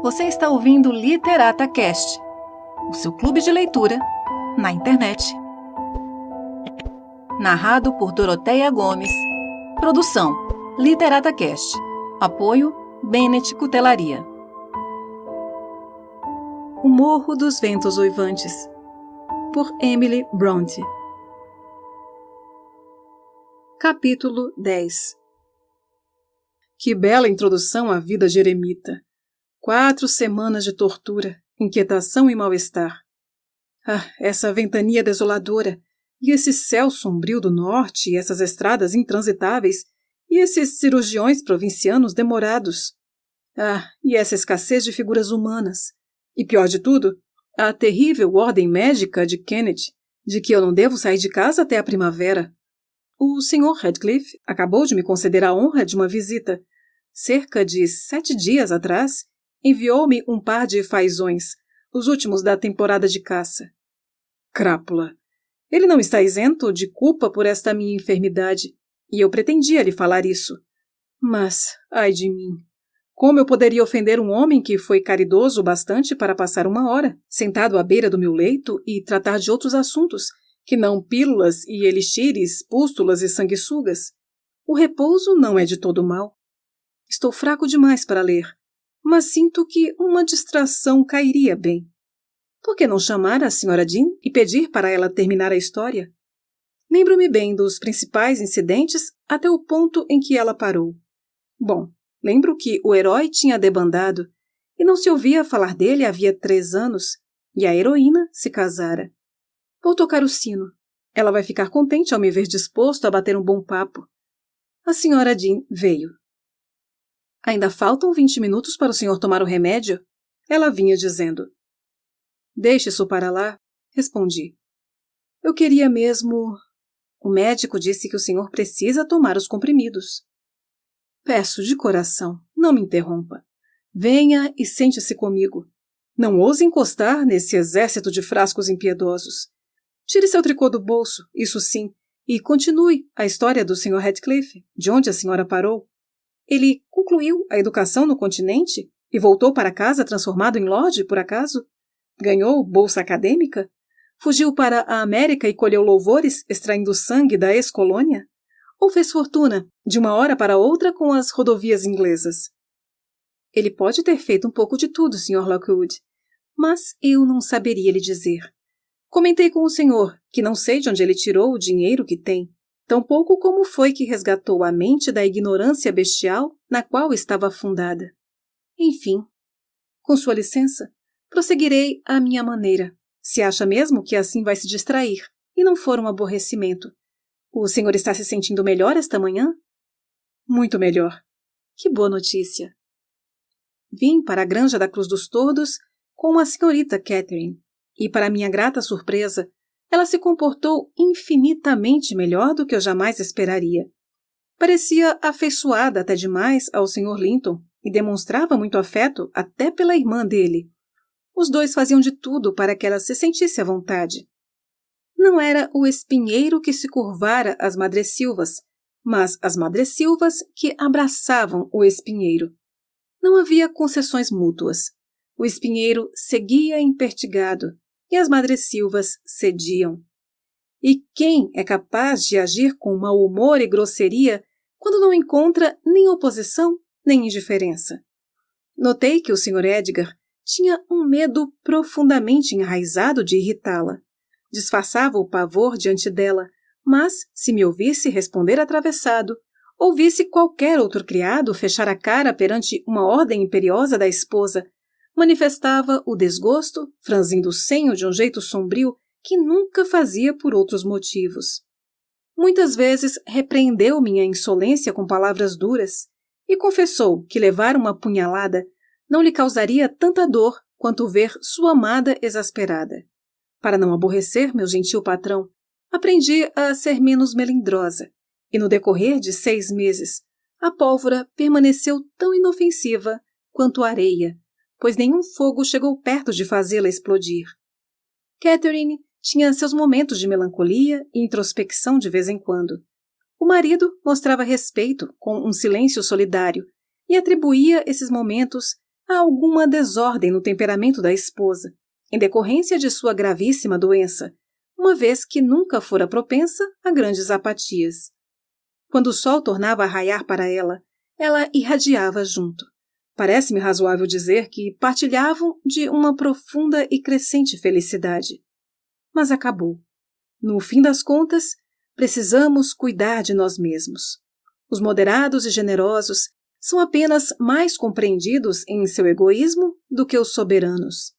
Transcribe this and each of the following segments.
Você está ouvindo Literata Cast, o seu clube de leitura na internet. Narrado por Doroteia Gomes. Produção Literata Cast. Apoio Bennett Cutelaria. O Morro dos Ventos Uivantes, por Emily Bronte. Capítulo 10. Que bela introdução à vida de eremita. 4 semanas de tortura, inquietação e mal-estar. Ah, essa ventania desoladora, e esse céu sombrio do norte, e essas estradas intransitáveis, e esses cirurgiões provincianos demorados. Ah, e essa escassez de figuras humanas. E pior de tudo, a terrível ordem médica de Kenneth, de que eu não devo sair de casa até a primavera. O Sr. Radcliffe acabou de me conceder a honra de uma visita. Cerca de 7 dias atrás, enviou-me um par de fazões, os últimos da temporada de caça. Crápula! Ele não está isento de culpa por esta minha enfermidade, e eu pretendia lhe falar isso. Mas, ai de mim! Como eu poderia ofender um homem que foi caridoso o bastante para passar 1 hora, sentado à beira do meu leito e tratar de outros assuntos, que não pílulas e elixires, pústulas e sanguessugas? O repouso não é de todo mal. Estou fraco demais para ler, mas sinto que uma distração cairia bem. Por que não chamar a Sra. Dean e pedir para ela terminar a história? Lembro-me bem dos principais incidentes até o ponto em que ela parou. Bom, lembro que o herói tinha debandado e não se ouvia falar dele havia 3 anos, e a heroína se casara. Vou tocar o sino. Ela vai ficar contente ao me ver disposto a bater um bom papo. A Sra. Dean veio. Ainda faltam 20 minutos para o senhor tomar o remédio? Ela vinha dizendo. Deixe isso para lá, respondi. Eu queria mesmo... O médico disse que o senhor precisa tomar os comprimidos. Peço de coração, não me interrompa. Venha e sente-se comigo. Não ouse encostar nesse exército de frascos impiedosos. Tire seu tricô do bolso, isso sim, e continue a história do Sr. Radcliffe, de onde a senhora parou. Ele concluiu a educação no continente e voltou para casa transformado em lorde, por acaso? Ganhou bolsa acadêmica? Fugiu para a América e colheu louvores extraindo sangue da ex-colônia? Ou fez fortuna, de uma hora para outra, com as rodovias inglesas? Ele pode ter feito um pouco de tudo, Sr. Lockwood, mas eu não saberia lhe dizer. Comentei com o senhor que não sei de onde ele tirou o dinheiro que tem, tampouco como foi que resgatou a mente da ignorância bestial na qual estava afundada. Enfim, com sua licença, prosseguirei à minha maneira. Se acha mesmo que assim vai se distrair, e não for um aborrecimento. O senhor está se sentindo melhor esta manhã? Muito melhor. Que boa notícia. Vim para a Granja da Cruz dos Tordos com a senhorita Catherine, e para minha grata surpresa, ela se comportou infinitamente melhor do que eu jamais esperaria. Parecia afeiçoada até demais ao Sr. Linton e demonstrava muito afeto até pela irmã dele. Os dois faziam de tudo para que ela se sentisse à vontade. Não era o espinheiro que se curvara às madressilvas, mas as madressilvas que abraçavam o espinheiro. Não havia concessões mútuas. O espinheiro seguia impertigado e as madressilvas cediam. E quem é capaz de agir com mau humor e grosseria quando não encontra nem oposição nem indiferença? Notei que o Sr. Edgar tinha um medo profundamente enraizado de irritá-la. Disfarçava o pavor diante dela, mas, se me ouvisse responder atravessado, ou visse qualquer outro criado fechar a cara perante uma ordem imperiosa da esposa, manifestava o desgosto, franzindo o senho de um jeito sombrio que nunca fazia por outros motivos. Muitas vezes repreendeu minha insolência com palavras duras e confessou que levar uma punhalada não lhe causaria tanta dor quanto ver sua amada exasperada. Para não aborrecer meu gentil patrão, aprendi a ser menos melindrosa, e no decorrer de 6 meses, a pólvora permaneceu tão inofensiva quanto a areia, pois nenhum fogo chegou perto de fazê-la explodir. Catherine tinha seus momentos de melancolia e introspecção de vez em quando. O marido mostrava respeito com um silêncio solidário e atribuía esses momentos há alguma desordem no temperamento da esposa, em decorrência de sua gravíssima doença, uma vez que nunca fora propensa a grandes apatias. Quando o sol tornava a raiar para ela, ela irradiava junto. Parece-me razoável dizer que partilhavam de uma profunda e crescente felicidade. Mas acabou. No fim das contas, precisamos cuidar de nós mesmos. Os moderados e generosos são apenas mais compreendidos em seu egoísmo do que os soberanos.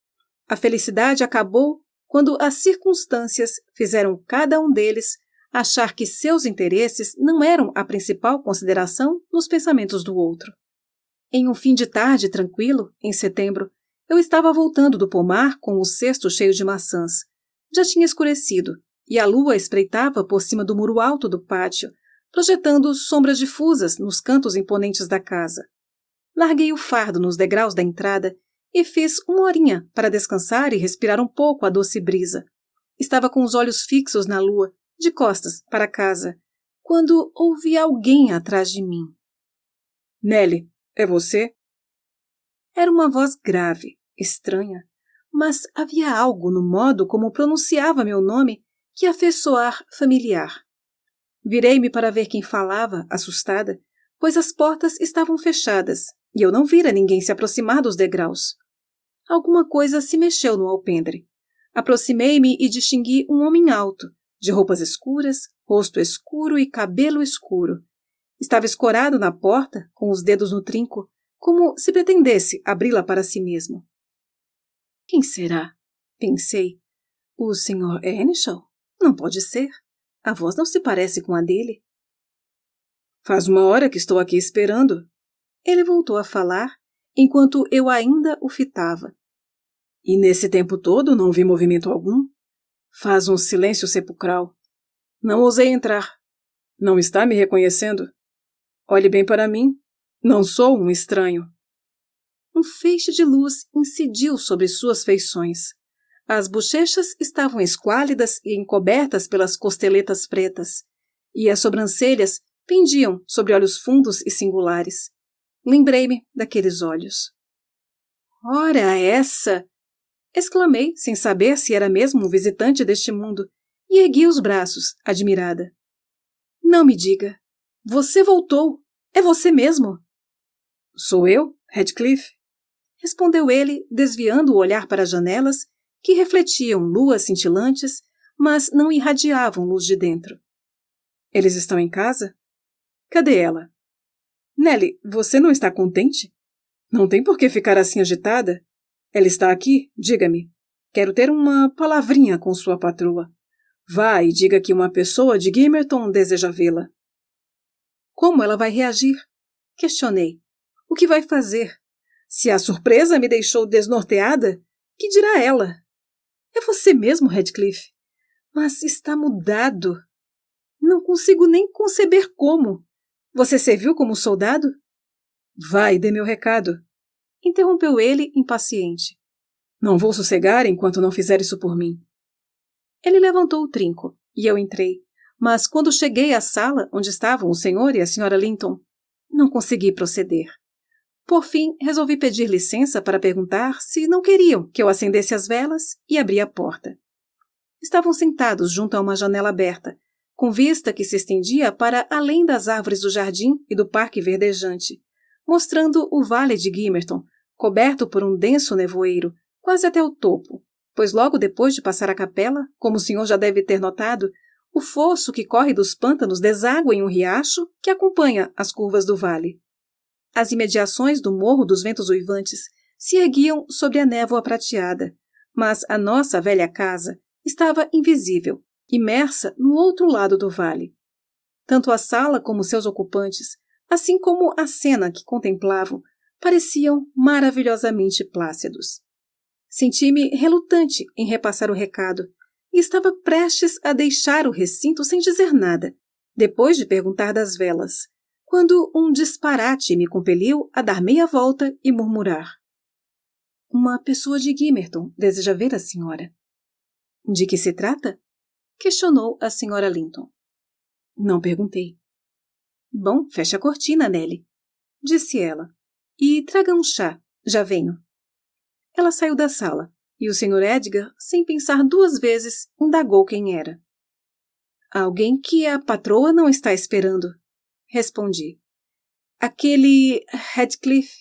A felicidade acabou quando as circunstâncias fizeram cada um deles achar que seus interesses não eram a principal consideração nos pensamentos do outro. Em um fim de tarde tranquilo, em setembro, eu estava voltando do pomar com o cesto cheio de maçãs. Já tinha escurecido, e a lua espreitava por cima do muro alto do pátio, projetando sombras difusas nos cantos imponentes da casa. Larguei o fardo nos degraus da entrada e fiz uma horinha para descansar e respirar um pouco a doce brisa. Estava com os olhos fixos na lua, de costas para casa, quando ouvi alguém atrás de mim. — Nelly, é você? Era uma voz grave, estranha, mas havia algo no modo como pronunciava meu nome que a fez soar familiar. Virei-me para ver quem falava, assustada, pois as portas estavam fechadas e eu não vira ninguém se aproximar dos degraus. Alguma coisa se mexeu no alpendre. Aproximei-me e distingui um homem alto, de roupas escuras, rosto escuro e cabelo escuro. Estava escorado na porta, com os dedos no trinco, como se pretendesse abri-la para si mesmo. Quem será? Pensei. O Sr. Earnshaw? Não pode ser. A voz não se parece com a dele. Faz uma hora que estou aqui esperando. Ele voltou a falar, enquanto eu ainda o fitava. E nesse tempo todo não vi movimento algum. Faz um silêncio sepulcral. Não ousei entrar. Não está me reconhecendo? Olhe bem para mim. Não sou um estranho. Um feixe de luz incidiu sobre suas feições. As bochechas estavam esquálidas e encobertas pelas costeletas pretas, e as sobrancelhas pendiam sobre olhos fundos e singulares. Lembrei-me daqueles olhos. Ora essa! Exclamei, sem saber se era mesmo um visitante deste mundo, e ergui os braços, admirada. Não me diga. Você voltou. É você mesmo? Sou eu, Heathcliff? Respondeu ele, desviando o olhar para as janelas, que refletiam luas cintilantes, mas não irradiavam luz de dentro. Eles estão em casa? Cadê ela? Nelly, você não está contente? Não tem por que ficar assim agitada. Ela está aqui, diga-me. Quero ter uma palavrinha com sua patroa. Vá e diga que uma pessoa de Gimmerton deseja vê-la. Como ela vai reagir? Questionei. O que vai fazer? Se a surpresa me deixou desnorteada, que dirá ela? É você mesmo, Heathcliff. Mas está mudado. Não consigo nem conceber como. Você serviu como soldado? Vai, dê meu recado. Interrompeu ele, impaciente. Não vou sossegar enquanto não fizer isso por mim. Ele levantou o trinco, e eu entrei. Mas quando cheguei à sala onde estavam o senhor e a senhora Linton, não consegui proceder. Por fim, resolvi pedir licença para perguntar se não queriam que eu acendesse as velas e abri a porta. Estavam sentados junto a uma janela aberta, com vista que se estendia para além das árvores do jardim e do parque verdejante, mostrando o vale de Gimmerton, coberto por um denso nevoeiro, quase até o topo, pois logo depois de passar a capela, como o senhor já deve ter notado, o fosso que corre dos pântanos deságua em um riacho que acompanha as curvas do vale. As imediações do Morro dos Ventos Uivantes se erguiam sobre a névoa prateada, mas a nossa velha casa estava invisível, imersa no outro lado do vale. Tanto a sala como seus ocupantes, assim como a cena que contemplavam, pareciam maravilhosamente plácidos. Senti-me relutante em repassar o recado e estava prestes a deixar o recinto sem dizer nada, depois de perguntar das velas, quando um disparate me compeliu a dar meia volta e murmurar. Uma pessoa de Gimmerton deseja ver a senhora. De que se trata? Questionou a senhora Linton. Não perguntei. Bom, feche a cortina, Nelly, disse ela, e traga um chá, Já venho. Ela saiu da sala, e o Sr. Edgar, sem pensar 2 vezes, indagou quem era. Alguém que a patroa não está esperando, respondi. Aquele Heathcliff.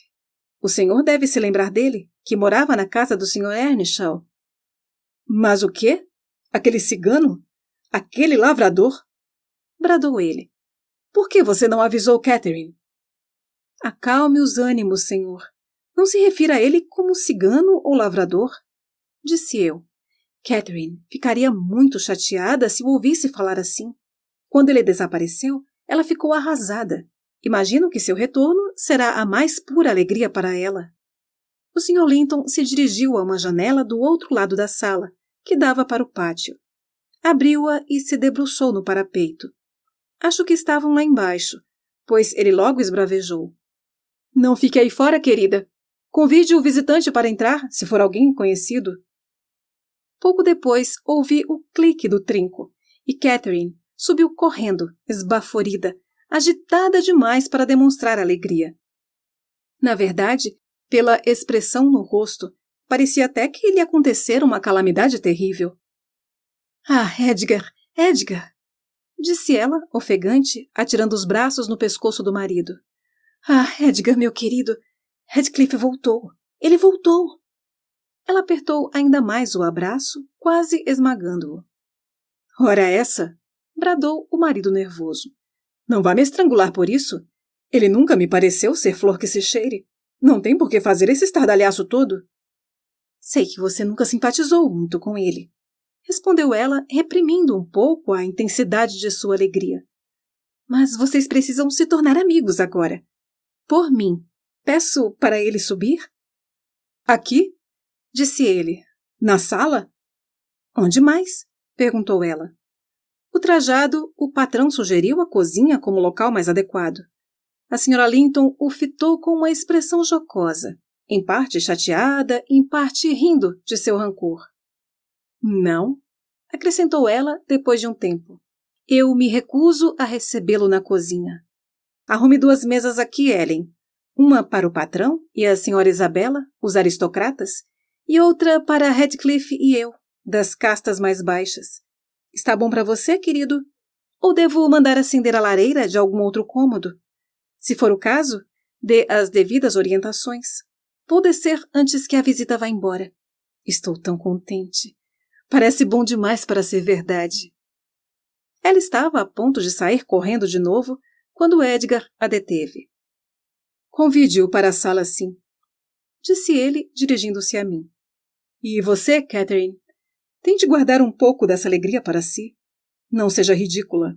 O senhor deve se lembrar dele, que morava na casa do Sr. Earnshaw. Mas o quê? Aquele cigano? Aquele lavrador? Bradou ele. Por que você não avisou Catherine? Acalme os ânimos, senhor. Não se refira a ele como cigano ou lavrador, disse eu. Catherine ficaria muito chateada se o ouvisse falar assim. Quando ele desapareceu, ela ficou arrasada. Imagino que seu retorno será a mais pura alegria para ela. O Sr. Linton se dirigiu a uma janela do outro lado da sala, que dava para o pátio. Abriu-a e se debruçou no parapeito. Acho que estavam lá embaixo, pois ele logo esbravejou. Não fique aí fora, querida. Convide o visitante para entrar, se for alguém conhecido. Pouco depois, ouvi o clique do trinco, e Catherine subiu correndo, esbaforida, agitada demais para demonstrar alegria. Na verdade, pela expressão no rosto, parecia até que lhe acontecera uma calamidade terrível. Ah, Edgar, Edgar! Disse ela, ofegante, atirando os braços no pescoço do marido. Ah, Edgar, meu querido, Heathcliff voltou. Ele voltou! Ela apertou ainda mais o abraço, quase esmagando-o. Ora essa! Bradou o marido nervoso. Não vá me estrangular por isso. Ele nunca me pareceu ser flor que se cheire. Não tem por que fazer esse estardalhaço todo. Sei que você nunca simpatizou muito com ele, respondeu ela, reprimindo um pouco a intensidade de sua alegria. Mas vocês precisam se tornar amigos agora. Por mim, peço para ele subir? Aqui? Disse ele. Na sala? Onde mais? Perguntou ela. Ultrajado, o patrão sugeriu a cozinha como local mais adequado. A Sra. Linton o fitou com uma expressão jocosa, em parte chateada, em parte rindo de seu rancor. Não, acrescentou ela depois de um tempo. Eu me recuso a recebê-lo na cozinha. Arrume 2 mesas aqui, Ellen. Uma para o patrão e a Sra. Isabela, os aristocratas, e outra para Heathcliff e eu, das castas mais baixas. Está bom para você, querido? Ou devo mandar acender a lareira de algum outro cômodo? Se for o caso, dê as devidas orientações. Vou descer antes que a visita vá embora. Estou tão contente. Parece bom demais para ser verdade. Ela estava a ponto de sair correndo de novo quando Edgar a deteve. Convide-o para a sala, sim, disse ele, dirigindo-se a mim. E você, Catherine, tente guardar um pouco dessa alegria para si. Não seja ridícula.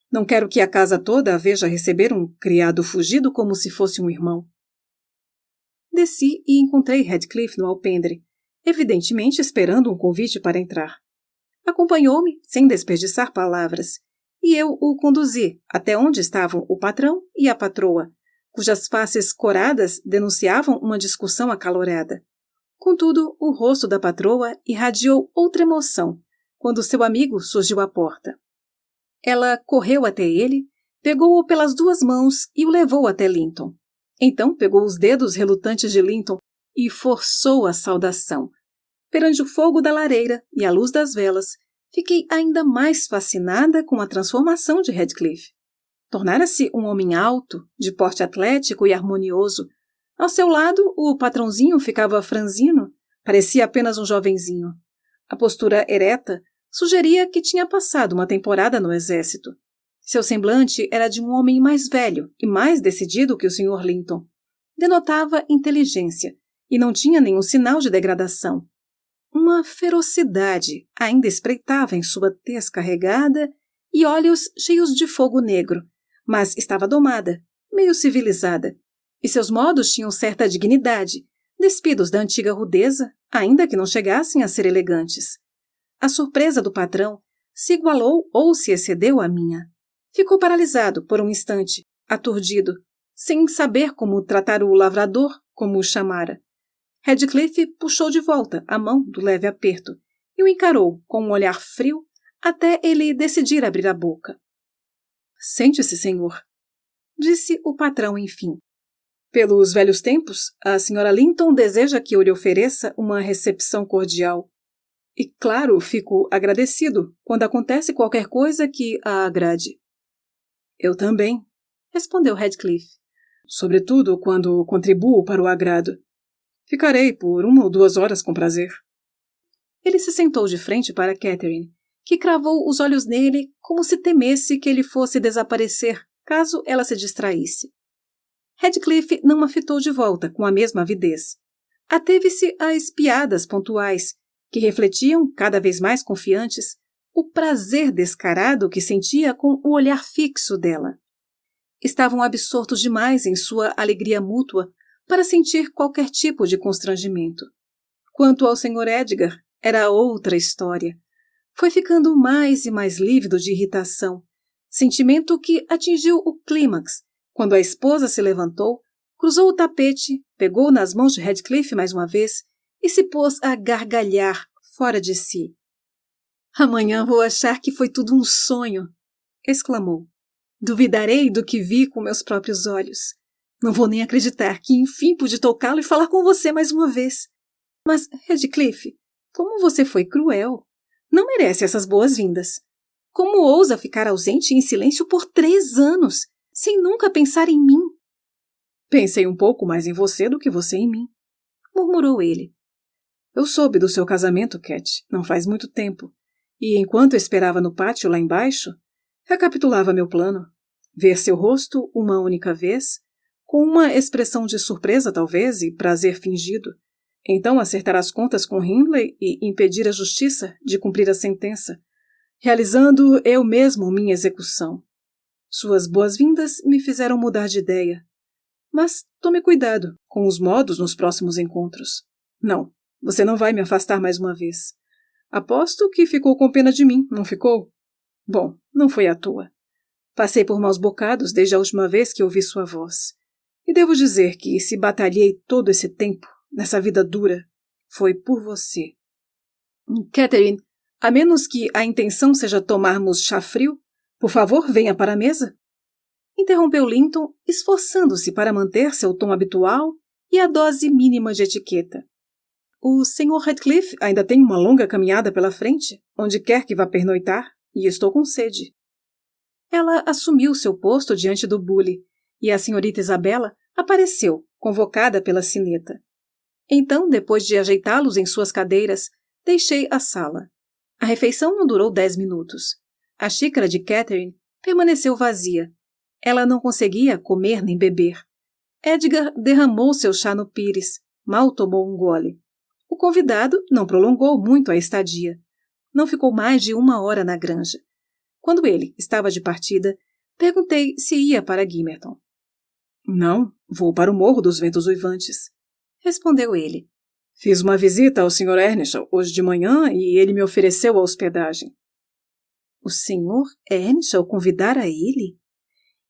Não quero que a casa toda a veja receber um criado fugido como se fosse um irmão. Desci e encontrei Heathcliff no alpendre, evidentemente esperando um convite para entrar. Acompanhou-me, sem desperdiçar palavras, e eu o conduzi até onde estavam o patrão e a patroa, cujas faces coradas denunciavam uma discussão acalorada. Contudo, o rosto da patroa irradiou outra emoção, quando seu amigo surgiu à porta. Ela correu até ele, pegou-o pelas 2 mãos e o levou até Linton. Então pegou os dedos relutantes de Linton e forçou a saudação. Perante o fogo da lareira e a luz das velas, fiquei ainda mais fascinada com a transformação de Heathcliff. Tornara-se um homem alto, de porte atlético e harmonioso. Ao seu lado, o patrãozinho ficava franzino, parecia apenas um jovenzinho. A postura ereta sugeria que tinha passado uma temporada no exército. Seu semblante era de um homem mais velho e mais decidido que o Sr. Linton. Denotava inteligência e não tinha nenhum sinal de degradação. Uma ferocidade ainda espreitava em sua tez carregada e olhos cheios de fogo negro, mas estava domada, meio civilizada, e seus modos tinham certa dignidade, despidos da antiga rudeza, ainda que não chegassem a ser elegantes. A surpresa do patrão se igualou ou se excedeu à minha. Ficou paralisado por um instante, aturdido, sem saber como tratar o lavrador, como o chamara. Heathcliff puxou de volta a mão do leve aperto e o encarou com um olhar frio até ele decidir abrir a boca. Sente-se, senhor, disse o patrão enfim. Pelos velhos tempos, a Sra. Linton deseja que eu lhe ofereça uma recepção cordial. E, claro, fico agradecido quando acontece qualquer coisa que a agrade. Eu também, respondeu Radcliffe. Sobretudo quando contribuo para o agrado. Ficarei por 1 ou 2 horas com prazer. Ele se sentou de frente para Catherine, que cravou os olhos nele como se temesse que ele fosse desaparecer caso ela se distraísse. Radcliffe não a fitou de volta com a mesma avidez. Ateve-se às piadas pontuais, que refletiam, cada vez mais confiantes, o prazer descarado que sentia com o olhar fixo dela. Estavam absortos demais em sua alegria mútua para sentir qualquer tipo de constrangimento. Quanto ao Sr. Edgar, era outra história. Foi ficando mais e mais lívido de irritação, sentimento que atingiu o clímax, quando a esposa se levantou, cruzou o tapete, pegou nas mãos de Radcliffe mais uma vez e se pôs a gargalhar fora de si. "Amanhã vou achar que foi tudo um sonho", exclamou. "Duvidarei do que vi com meus próprios olhos. Não vou nem acreditar que enfim pude tocá-lo e falar com você mais uma vez. Mas, Radcliffe, como você foi cruel. Não merece essas boas-vindas. Como ousa ficar ausente em silêncio por 3 anos, sem nunca pensar em mim?" "Pensei um pouco mais em você do que você em mim", murmurou ele. "Eu soube do seu casamento, Cat, não faz muito tempo, e enquanto esperava no pátio lá embaixo, recapitulava meu plano. Ver seu rosto uma única vez, com uma expressão de surpresa talvez e prazer fingido, então acertar as contas com Hindley e impedir a justiça de cumprir a sentença, realizando eu mesmo minha execução. Suas boas-vindas me fizeram mudar de ideia. Mas tome cuidado com os modos nos próximos encontros. Não, você não vai me afastar mais uma vez. Aposto que ficou com pena de mim, não ficou? Bom, não foi à toa. Passei por maus bocados desde a última vez que ouvi sua voz. E devo dizer que, se batalhei todo esse tempo, nessa vida dura, foi por você. Catherine, a menos que a intenção seja tomarmos chá frio, por favor, venha para a mesa. Interrompeu Linton, esforçando-se para manter seu tom habitual e a dose mínima de etiqueta. O Sr. Radcliffe ainda tem uma longa caminhada pela frente, onde quer que vá pernoitar, e estou com sede. Ela assumiu seu posto diante do bule, e a senhorita Isabela apareceu, convocada pela sineta. Então, depois de ajeitá-los em suas cadeiras, deixei a sala. A refeição não durou 10 minutos. A xícara de Catherine permaneceu vazia. Ela não conseguia comer nem beber. Edgar derramou seu chá no pires, mal tomou um gole. O convidado não prolongou muito a estadia. Não ficou mais de 1 hora na granja. Quando ele estava de partida, perguntei se ia para Gimmerton. Não, vou para o Morro dos Ventos Uivantes, respondeu ele. Fiz uma visita ao Sr. Earnshaw hoje de manhã e ele me ofereceu a hospedagem. O Sr. Earnshaw convidara ele?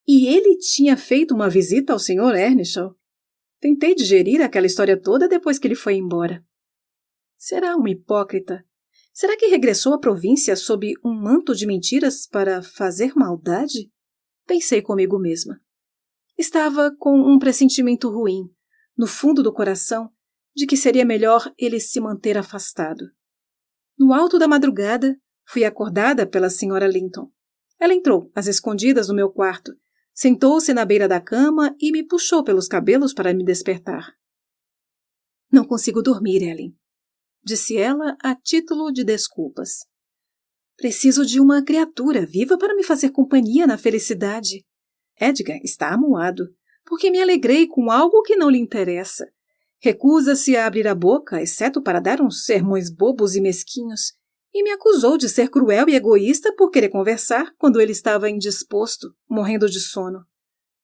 E ele tinha feito uma visita ao Sr. Earnshaw? Tentei digerir aquela história toda depois que ele foi embora. Será um hipócrita? Será que regressou à província sob um manto de mentiras para fazer maldade? Pensei comigo mesma. Estava com um pressentimento ruim, no fundo do coração, de que seria melhor ele se manter afastado. No alto da madrugada, fui acordada pela Sra. Linton. Ela entrou, às escondidas, no meu quarto, sentou-se na beira da cama e me puxou pelos cabelos para me despertar. Não consigo dormir, Ellen, disse ela a título de desculpas. Preciso de uma criatura viva para me fazer companhia na felicidade. Edgar está amuado, porque me alegrei com algo que não lhe interessa. Recusa-se a abrir a boca, exceto para dar uns sermões bobos e mesquinhos, e me acusou de ser cruel e egoísta por querer conversar quando ele estava indisposto, morrendo de sono.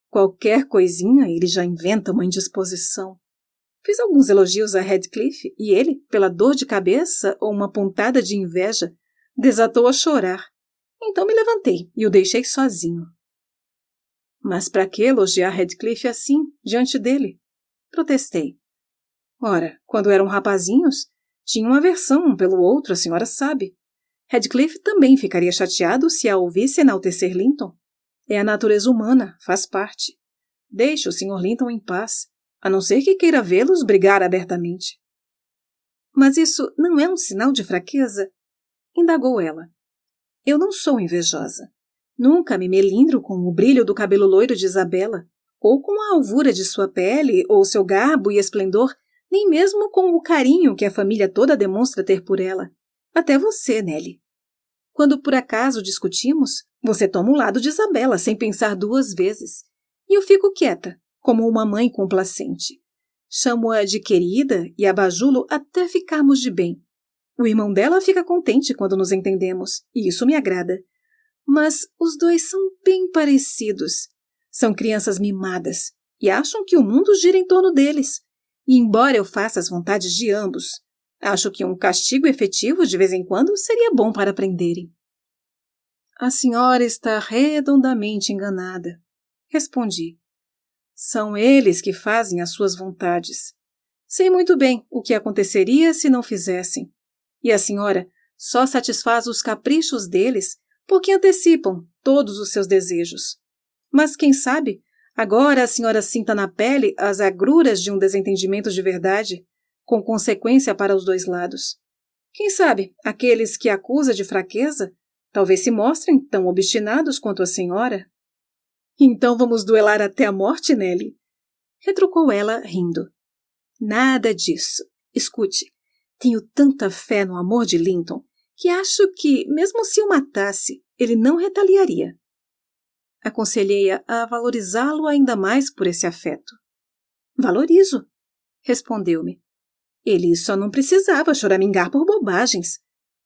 Qualquer coisinha ele já inventa uma indisposição. Fiz alguns elogios a Radcliffe e ele, pela dor de cabeça ou uma pontada de inveja, desatou a chorar. Então me levantei e o deixei sozinho. Mas para que elogiar Radcliffe assim, diante dele? Protestei. Ora, quando eram rapazinhos, tinham aversão um pelo outro, a senhora sabe. Radcliffe também ficaria chateado se a ouvisse enaltecer Linton. É a natureza humana, faz parte. Deixe o Sr. Linton em paz, a não ser que queira vê-los brigar abertamente. Mas isso não é um sinal de fraqueza? Indagou ela. Eu não sou invejosa. Nunca me melindro com o brilho do cabelo loiro de Isabela, ou com a alvura de sua pele, ou seu garbo e esplendor, nem mesmo com o carinho que a família toda demonstra ter por ela. Até você, Nelly. Quando por acaso discutimos, você toma o lado de Isabela sem pensar 2 vezes. E eu fico quieta, como uma mãe complacente. Chamo-a de querida e a bajulo até ficarmos de bem. O irmão dela fica contente quando nos entendemos, e isso me agrada. Mas os dois são bem parecidos. São crianças mimadas e acham que o mundo gira em torno deles. E embora eu faça as vontades de ambos, acho que um castigo efetivo de vez em quando seria bom para aprenderem. A senhora está redondamente enganada, respondi. São eles que fazem as suas vontades. Sei muito bem o que aconteceria se não fizessem. E a senhora só satisfaz os caprichos deles porque antecipam todos os seus desejos. Mas quem sabe, agora a senhora sinta na pele as agruras de um desentendimento de verdade, com consequência para os 2 lados. Quem sabe, aqueles que acusa de fraqueza, talvez se mostrem tão obstinados quanto a senhora. Então vamos duelar até a morte, Nelly? Retrucou ela, rindo. Nada disso. Escute, tenho tanta fé no amor de Linton que acho que, mesmo se o matasse, ele não retaliaria. Aconselhei-a a valorizá-lo ainda mais por esse afeto. Valorizo, respondeu-me. Ele só não precisava choramingar por bobagens.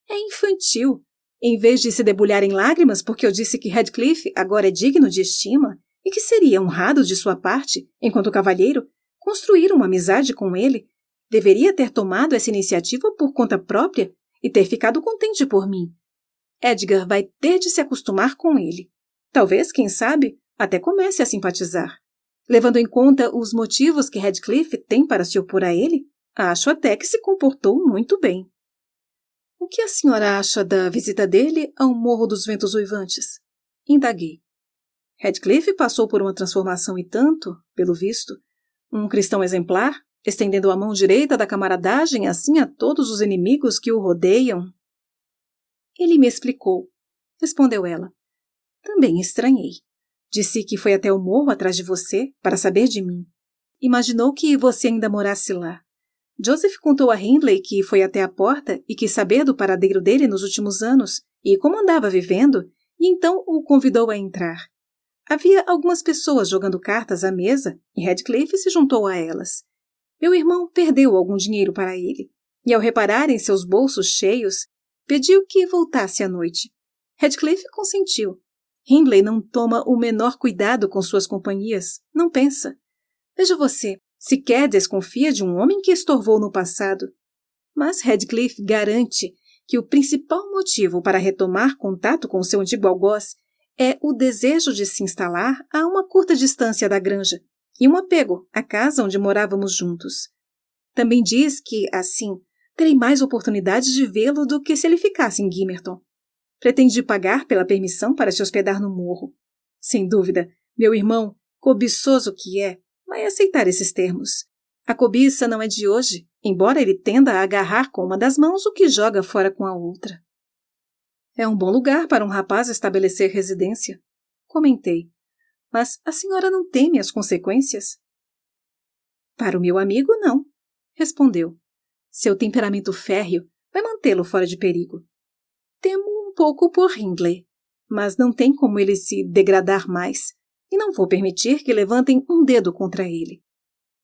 É infantil. Em vez de se debulhar em lágrimas porque eu disse que Radcliffe agora é digno de estima e que seria honrado de sua parte, enquanto cavalheiro, construir uma amizade com ele, deveria ter tomado essa iniciativa por conta própria e ter ficado contente por mim. Edgar vai ter de se acostumar com ele. Talvez, quem sabe, até comece a simpatizar. Levando em conta os motivos que Radcliffe tem para se opor a ele, acho até que se comportou muito bem. O que a senhora acha da visita dele ao Morro dos Ventos Uivantes? Indaguei. Radcliffe passou por uma transformação e tanto, pelo visto. Um cristão exemplar, estendendo a mão direita da camaradagem assim a todos os inimigos que o rodeiam. Ele me explicou, respondeu ela. Também estranhei. Disse que foi até o morro atrás de você para saber de mim. Imaginou que você ainda morasse lá. Joseph contou a Hindley que foi até a porta e quis saber do paradeiro dele nos últimos anos e como andava vivendo, e então o convidou a entrar. Havia algumas pessoas jogando cartas à mesa e Radcliffe se juntou a elas. Meu irmão perdeu algum dinheiro para ele, e ao reparar em seus bolsos cheios, pediu que voltasse à noite. Radcliffe consentiu. Hindley não toma o menor cuidado com suas companhias, não pensa. Veja você, sequer desconfia de um homem que estorvou no passado. Mas Radcliffe garante que o principal motivo para retomar contato com seu antigo algoz é o desejo de se instalar a uma curta distância da granja e um apego à casa onde morávamos juntos. Também diz que, assim, terei mais oportunidades de vê-lo do que se ele ficasse em Gimmerton. Pretendi pagar pela permissão para se hospedar no morro. Sem dúvida, meu irmão, cobiçoso que é, vai aceitar esses termos. A cobiça não é de hoje, embora ele tenda a agarrar com uma das mãos o que joga fora com a outra. É um bom lugar para um rapaz estabelecer residência, comentei. Mas a senhora não teme as consequências? Para o meu amigo, não, respondeu. Seu temperamento férreo vai mantê-lo fora de perigo. Temo um pouco por Hindley, mas não tem como ele se degradar mais, e não vou permitir que levantem um dedo contra ele.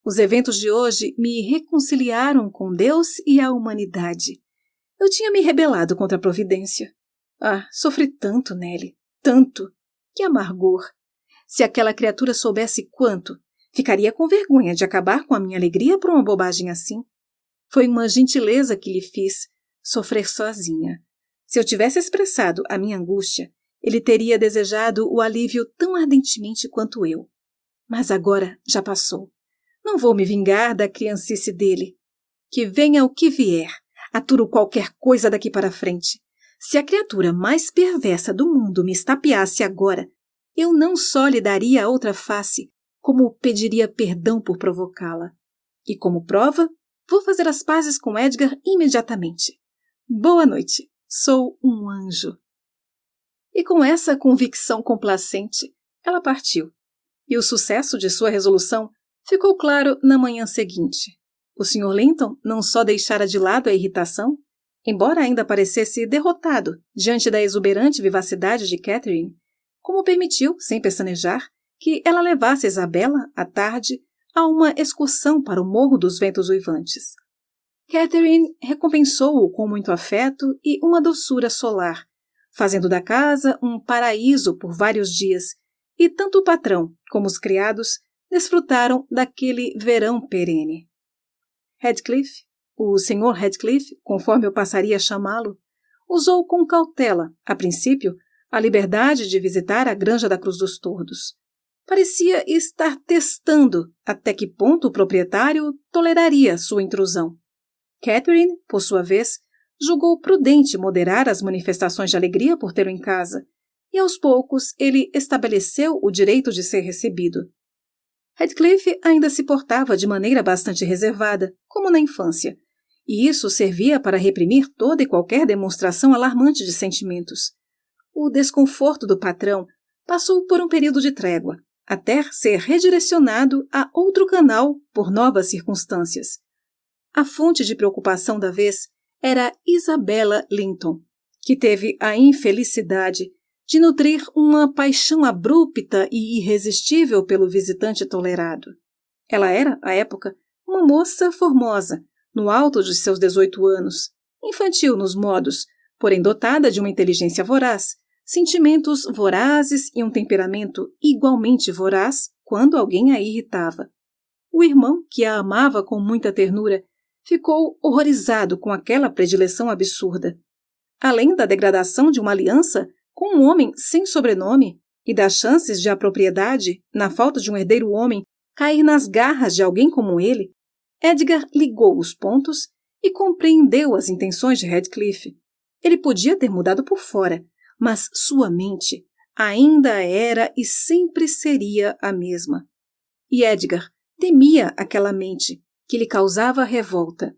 Os eventos de hoje me reconciliaram com Deus e a humanidade. Eu tinha me rebelado contra a providência. Ah, sofri tanto, Nelly, tanto. Que amargor! Se aquela criatura soubesse quanto, ficaria com vergonha de acabar com a minha alegria por uma bobagem assim. Foi uma gentileza que lhe fiz, sofrer sozinha. Se eu tivesse expressado a minha angústia, ele teria desejado o alívio tão ardentemente quanto eu. Mas agora já passou. Não vou me vingar da criancice dele. Que venha o que vier, aturo qualquer coisa daqui para frente. Se a criatura mais perversa do mundo me estapeasse agora, eu não só lhe daria a outra face, como pediria perdão por provocá-la. E como prova, vou fazer as pazes com Edgar imediatamente. Boa noite, sou um anjo. E com essa convicção complacente, ela partiu. E o sucesso de sua resolução ficou claro na manhã seguinte. O Sr. Linton não só deixara de lado a irritação, embora ainda parecesse derrotado diante da exuberante vivacidade de Catherine, como permitiu, sem pestanejar, que ela levasse Isabella, à tarde, a uma excursão para o Morro dos Ventos Uivantes. Catherine recompensou-o com muito afeto e uma doçura solar, fazendo da casa um paraíso por vários dias, e tanto o patrão como os criados desfrutaram daquele verão perene. Heathcliff, o Sr. Heathcliff, conforme eu passaria a chamá-lo, usou com cautela, a princípio, a liberdade de visitar a Granja da Cruz dos Tordos. Parecia estar testando até que ponto o proprietário toleraria sua intrusão. Catherine, por sua vez, julgou prudente moderar as manifestações de alegria por tê-lo em casa, e aos poucos ele estabeleceu o direito de ser recebido. Heathcliff ainda se portava de maneira bastante reservada, como na infância, e isso servia para reprimir toda e qualquer demonstração alarmante de sentimentos. O desconforto do patrão passou por um período de trégua, até ser redirecionado a outro canal por novas circunstâncias. A fonte de preocupação da vez era Isabella Linton, que teve a infelicidade de nutrir uma paixão abrupta e irresistível pelo visitante tolerado. Ela era, à época, uma moça formosa, no alto de seus 18 anos, infantil nos modos, porém dotada de uma inteligência voraz, sentimentos vorazes e um temperamento igualmente voraz quando alguém a irritava. O irmão, que a amava com muita ternura, ficou horrorizado com aquela predileção absurda. Além da degradação de uma aliança com um homem sem sobrenome e das chances de a propriedade, na falta de um herdeiro homem, cair nas garras de alguém como ele, Edgar ligou os pontos e compreendeu as intenções de Heathcliff. Ele podia ter mudado por fora, mas sua mente ainda era e sempre seria a mesma. E Edgar temia aquela mente, que lhe causava revolta.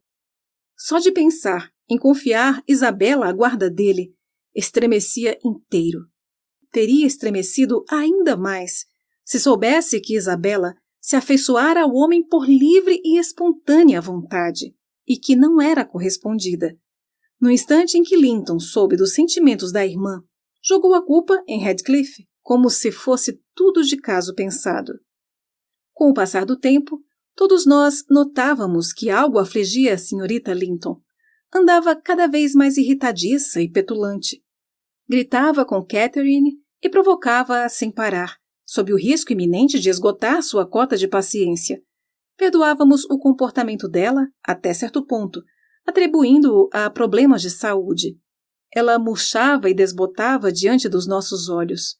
Só de pensar em confiar Isabella à guarda dele, estremecia inteiro. Teria estremecido ainda mais se soubesse que Isabella se afeiçoara ao homem por livre e espontânea vontade, e que não era correspondida. No instante em que Linton soube dos sentimentos da irmã, jogou a culpa em Heathcliff, como se fosse tudo de caso pensado. Com o passar do tempo, todos nós notávamos que algo afligia a senhorita Linton. Andava cada vez mais irritadiça e petulante. Gritava com Catherine e provocava-a sem parar, sob o risco iminente de esgotar sua cota de paciência. Perdoávamos o comportamento dela até certo ponto, atribuindo-o a problemas de saúde. Ela murchava e desbotava diante dos nossos olhos.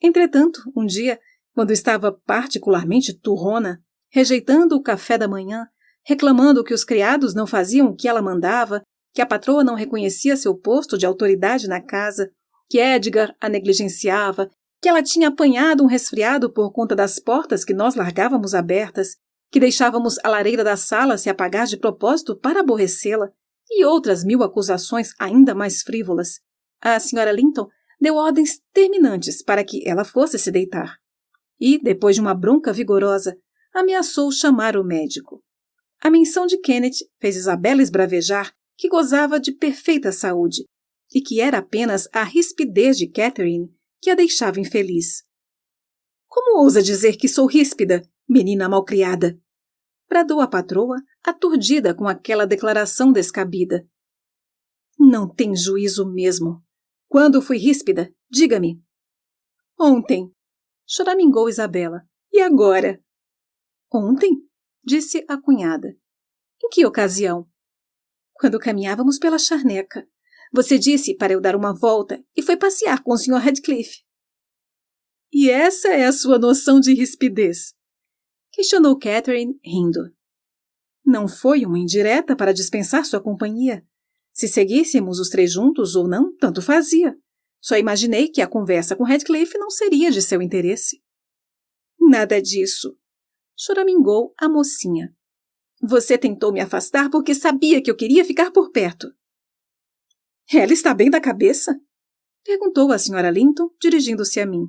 Entretanto, um dia, quando estava particularmente turrona, rejeitando o café da manhã, reclamando que os criados não faziam o que ela mandava, que a patroa não reconhecia seu posto de autoridade na casa, que Edgar a negligenciava, que ela tinha apanhado um resfriado por conta das portas que nós largávamos abertas, que deixávamos a lareira da sala se apagar de propósito para aborrecê-la, e outras 1000 acusações ainda mais frívolas. A senhora Linton deu ordens terminantes para que ela fosse se deitar. E, depois de uma bronca vigorosa, ameaçou chamar o médico. A menção de Kenneth fez Isabella esbravejar que gozava de perfeita saúde e que era apenas a rispidez de Catherine que a deixava infeliz. Como ousa dizer que sou ríspida, menina malcriada? Bradou a patroa, aturdida com aquela declaração descabida. Não tem juízo mesmo. Quando fui ríspida, diga-me. Ontem, choramingou Isabella. E agora? Ontem? Disse a cunhada. Em que ocasião? Quando caminhávamos pela charneca. Você disse para eu dar uma volta e foi passear com o Sr. Heathcliff. E essa é a sua noção de rispidez? Questionou Catherine, rindo. Não foi uma indireta para dispensar sua companhia. Se seguíssemos os 3 juntos ou não, tanto fazia. Só imaginei que a conversa com Heathcliff não seria de seu interesse. Nada disso, choramingou a mocinha. Você tentou me afastar porque sabia que eu queria ficar por perto. Ela está bem da cabeça? Perguntou a Sra. Linton, dirigindo-se a mim.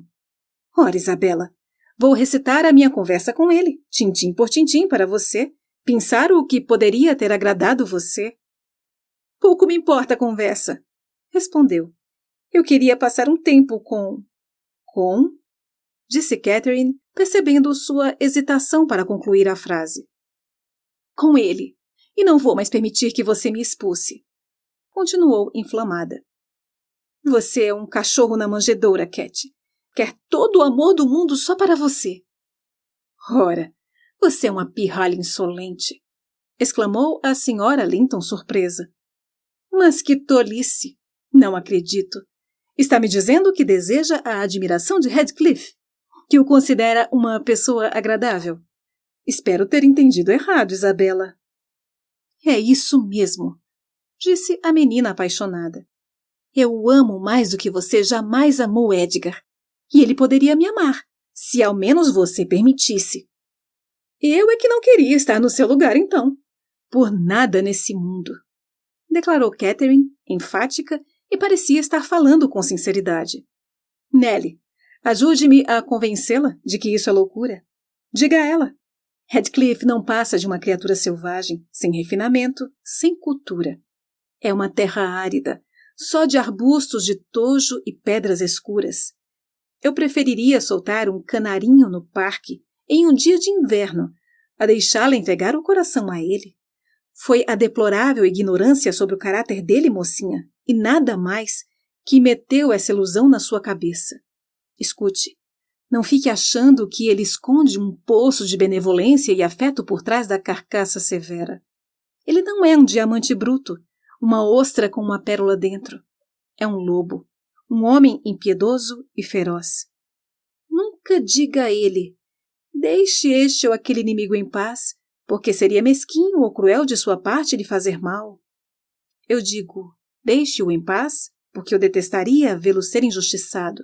Ora, Isabela, vou recitar a minha conversa com ele, tintim por tintim para você, pensar o que poderia ter agradado você. Pouco me importa a conversa, respondeu. Eu queria passar um tempo com... Com? Disse Catherine, percebendo sua hesitação para concluir a frase. Com ele, e não vou mais permitir que você me expulse. Continuou inflamada. Você é um cachorro na manjedoura, Cat. Quer todo o amor do mundo só para você. Ora, você é uma pirralha insolente, exclamou a Sra. Linton surpresa. Mas que tolice! Não acredito. Está me dizendo que deseja a admiração de Heathcliff, que o considera uma pessoa agradável. Espero ter entendido errado, Isabela. É isso mesmo, disse a menina apaixonada. Eu o amo mais do que você jamais amou Edgar. E ele poderia me amar, se ao menos você permitisse. Eu é que não queria estar no seu lugar, então. Por nada nesse mundo, declarou Catherine, enfática, e parecia estar falando com sinceridade. Nelly, ajude-me a convencê-la de que isso é loucura. Diga a ela. Heathcliff não passa de uma criatura selvagem, sem refinamento, sem cultura. É uma terra árida, só de arbustos de tojo e pedras escuras. Eu preferiria soltar um canarinho no parque em um dia de inverno, a deixá-la entregar o coração a ele. Foi a deplorável ignorância sobre o caráter dele, mocinha, e nada mais, que meteu essa ilusão na sua cabeça. Escute, não fique achando que ele esconde um poço de benevolência e afeto por trás da carcaça severa. Ele não é um diamante bruto, uma ostra com uma pérola dentro. É um lobo, um homem impiedoso e feroz. Nunca diga a ele, deixe este ou aquele inimigo em paz, porque seria mesquinho ou cruel de sua parte lhe fazer mal. Eu digo, deixe-o em paz, porque eu detestaria vê-lo ser injustiçado.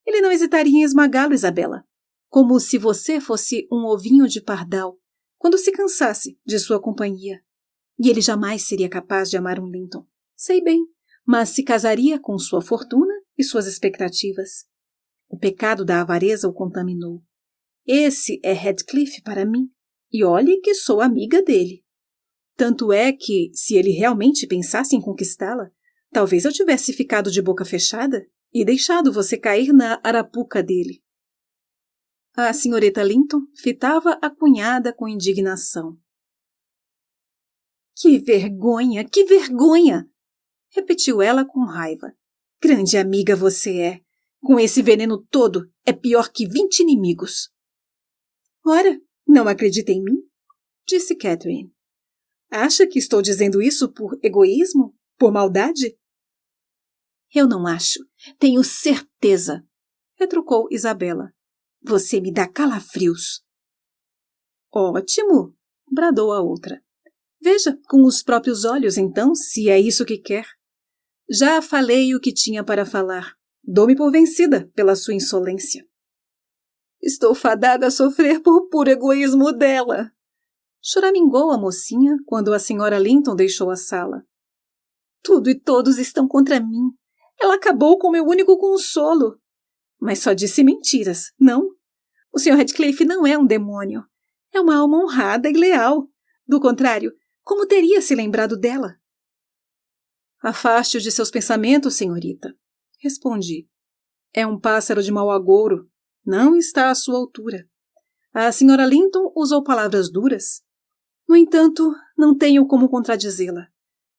Ele não hesitaria em esmagá-lo, Isabela, como se você fosse um ovinho de pardal, quando se cansasse de sua companhia. E ele jamais seria capaz de amar um Linton. Sei bem, mas se casaria com sua fortuna e suas expectativas. O pecado da avareza o contaminou. Esse é Heathcliff para mim, e olhe que sou amiga dele. Tanto é que, se ele realmente pensasse em conquistá-la, talvez eu tivesse ficado de boca fechada e deixado você cair na arapuca dele. A senhorita Linton fitava a cunhada com indignação. Que vergonha, que vergonha! Repetiu ela com raiva. Grande amiga você é. Com esse veneno todo, é pior que 20 inimigos. Ora, não acredita em mim? Disse Catherine. Acha que estou dizendo isso por egoísmo? Por maldade? Eu não acho. Tenho certeza, retrucou Isabela. Você me dá calafrios. Ótimo, bradou a outra. Veja com os próprios olhos, então, se é isso que quer. Já falei o que tinha para falar. Dou-me por vencida pela sua insolência. Estou fadada a sofrer por puro egoísmo dela. Choramingou a mocinha quando a Sra. Linton deixou a sala. Tudo e todos estão contra mim. Ela acabou com meu único consolo. Mas só disse mentiras, não? O Sr. Heathcliff não é um demônio. É uma alma honrada e leal. Do contrário, como teria se lembrado dela? Afaste-o de seus pensamentos, senhorita, respondi. É um pássaro de mau agouro. Não está à sua altura. A Sra. Linton usou palavras duras. No entanto, não tenho como contradizê-la.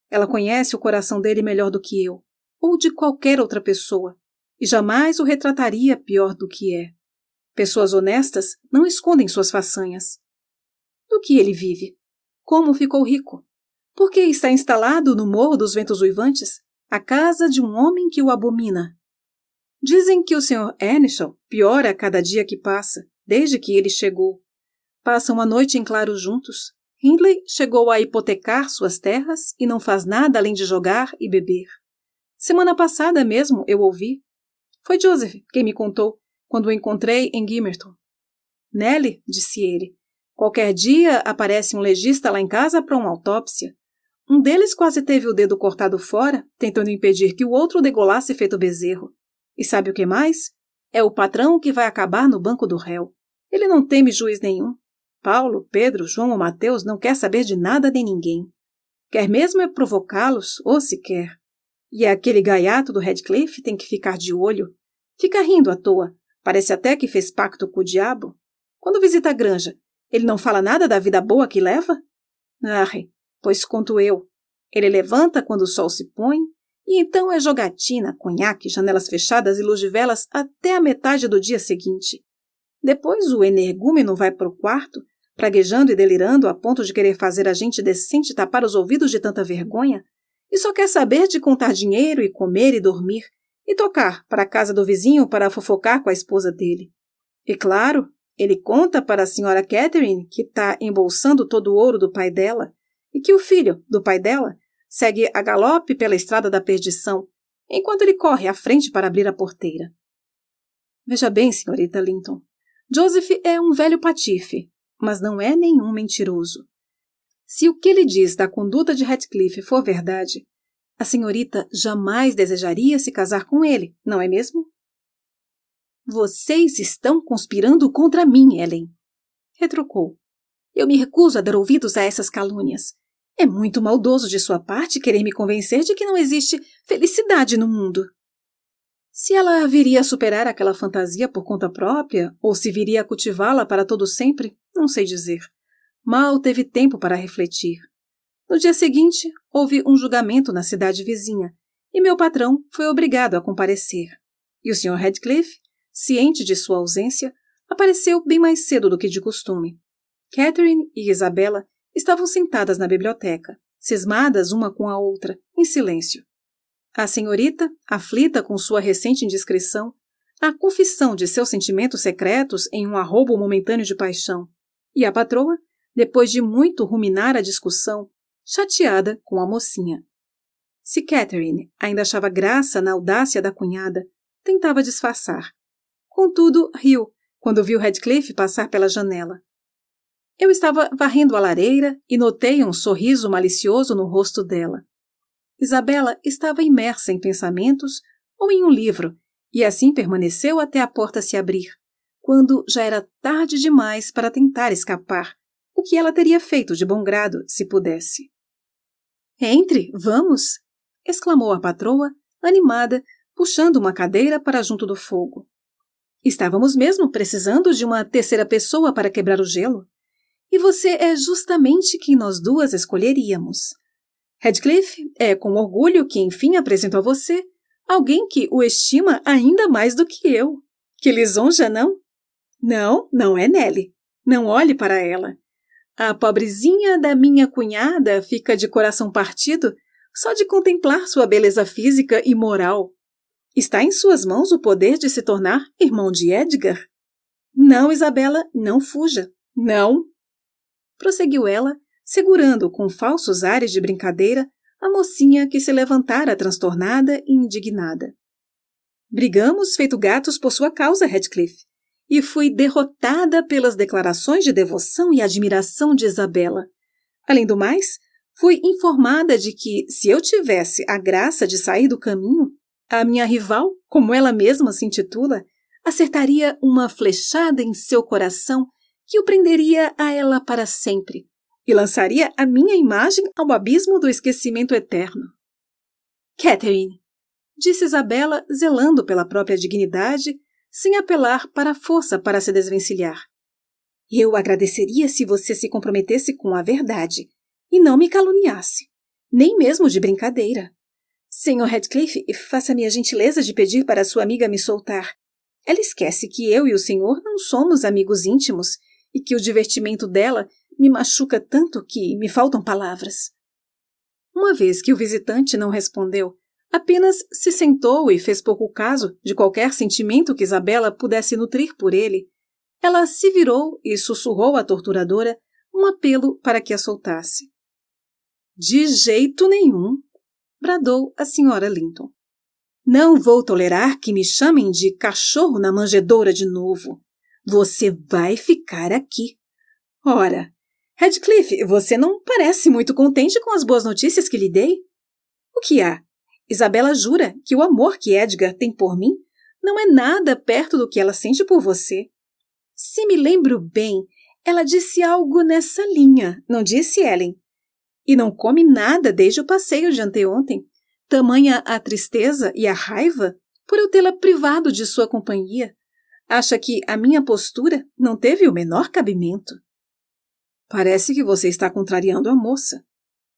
Ela conhece o coração dele melhor do que eu, ou de qualquer outra pessoa, e jamais o retrataria pior do que é. Pessoas honestas não escondem suas façanhas. Do que ele vive? Como ficou rico? Por que está instalado no Morro dos Ventos Uivantes, a casa de um homem que o abomina? Dizem que o Sr. Earnshaw piora a cada dia que passa, desde que ele chegou. Passam a noite em claro juntos. Hindley chegou a hipotecar suas terras e não faz nada além de jogar e beber. Semana passada mesmo eu ouvi. Foi Joseph quem me contou, quando o encontrei em Gimmerton. Nellie, disse ele, qualquer dia aparece um legista lá em casa para uma autópsia. Um deles quase teve o dedo cortado fora, tentando impedir que o outro degolasse feito bezerro. E sabe o que mais? É o patrão que vai acabar no banco do réu. Ele não teme juiz nenhum. Paulo, Pedro, João ou Mateus não quer saber de nada nem ninguém. Quer mesmo é provocá-los, ou se quer. E aquele gaiato do Radcliffe tem que ficar de olho. Fica rindo à toa. Parece até que fez pacto com o diabo. Quando visita a granja, ele não fala nada da vida boa que leva? Pois conto eu. Ele levanta quando o sol se põe, e então é jogatina, conhaque, janelas fechadas e luz de velas até a metade do dia seguinte. Depois o energúmeno vai para o quarto, praguejando e delirando a ponto de querer fazer a gente decente tapar os ouvidos de tanta vergonha, e só quer saber de contar dinheiro e comer e dormir, e tocar para a casa do vizinho para fofocar com a esposa dele. E claro, ele conta para a senhora Catherine que está embolsando todo o ouro do pai dela, e que o filho do pai dela segue a galope pela estrada da perdição, enquanto ele corre à frente para abrir a porteira. Veja bem, senhorita Linton, Joseph é um velho patife, mas não é nenhum mentiroso. Se o que ele diz da conduta de Radcliffe for verdade, a senhorita jamais desejaria se casar com ele, não é mesmo? Vocês estão conspirando contra mim, Ellen, retrucou. Eu me recuso a dar ouvidos a essas calúnias. É muito maldoso de sua parte querer me convencer de que não existe felicidade no mundo. Se ela viria a superar aquela fantasia por conta própria, ou se viria a cultivá-la para todo sempre, não sei dizer. Mal teve tempo para refletir. No dia seguinte, houve um julgamento na cidade vizinha, e meu patrão foi obrigado a comparecer. E o Sr. Radcliffe, ciente de sua ausência, apareceu bem mais cedo do que de costume. Catherine e Isabella estavam sentadas na biblioteca, cismadas uma com a outra, em silêncio. A senhorita, aflita com sua recente indiscrição, a confissão de seus sentimentos secretos em um arroubo momentâneo de paixão, e a patroa, depois de muito ruminar a discussão, chateada com a mocinha. Se Catherine ainda achava graça na audácia da cunhada, tentava disfarçar. Contudo, riu quando viu Radcliffe passar pela janela. Eu estava varrendo a lareira e notei um sorriso malicioso no rosto dela. Isabella estava imersa em pensamentos ou em um livro, e assim permaneceu até a porta se abrir, quando já era tarde demais para tentar escapar, o que ela teria feito de bom grado se pudesse. Entre, vamos! Exclamou a patroa, animada, puxando uma cadeira para junto do fogo. Estávamos mesmo precisando de uma terceira pessoa para quebrar o gelo. E você é justamente quem nós duas escolheríamos. Radcliffe é com orgulho que enfim apresento a você alguém que o estima ainda mais do que eu. Que lisonja, não? Não, não é Nellie. Não olhe para ela. A pobrezinha da minha cunhada fica de coração partido só de contemplar sua beleza física e moral. Está em suas mãos o poder de se tornar irmão de Edgar? Não, Isabella, não fuja. Não! Prosseguiu ela, segurando com falsos ares de brincadeira a mocinha que se levantara transtornada e indignada. Brigamos feito gatos por sua causa, Radcliffe, e fui derrotada pelas declarações de devoção e admiração de Isabella. Além do mais, fui informada de que, se eu tivesse a graça de sair do caminho, a minha rival, como ela mesma se intitula, acertaria uma flechada em seu coração que o prenderia a ela para sempre e lançaria a minha imagem ao abismo do esquecimento eterno. Catherine, disse Isabella, zelando pela própria dignidade, sem apelar para a força para se desvencilhar. Eu agradeceria se você se comprometesse com a verdade e não me caluniasse, nem mesmo de brincadeira. Sr. Radcliffe, faça-me a gentileza de pedir para sua amiga me soltar. Ela esquece que eu e o senhor não somos amigos íntimos e que o divertimento dela me machuca tanto que me faltam palavras. Uma vez que o visitante não respondeu, apenas se sentou e fez pouco caso de qualquer sentimento que Isabella pudesse nutrir por ele, ela se virou e sussurrou à torturadora um apelo para que a soltasse. De jeito nenhum, bradou a senhora Linton. Não vou tolerar que me chamem de cachorro na manjedoura de novo. Você vai ficar aqui. Ora, Heathcliff, você não parece muito contente com as boas notícias que lhe dei? O que há? Isabela jura que o amor que Edgar tem por mim não é nada perto do que ela sente por você. Se me lembro bem, ela disse algo nessa linha, não disse, Ellen? E não come nada desde o passeio de anteontem. Tamanha a tristeza e a raiva por eu tê-la privado de sua companhia. Acha que a minha postura não teve o menor cabimento. Parece que você está contrariando a moça,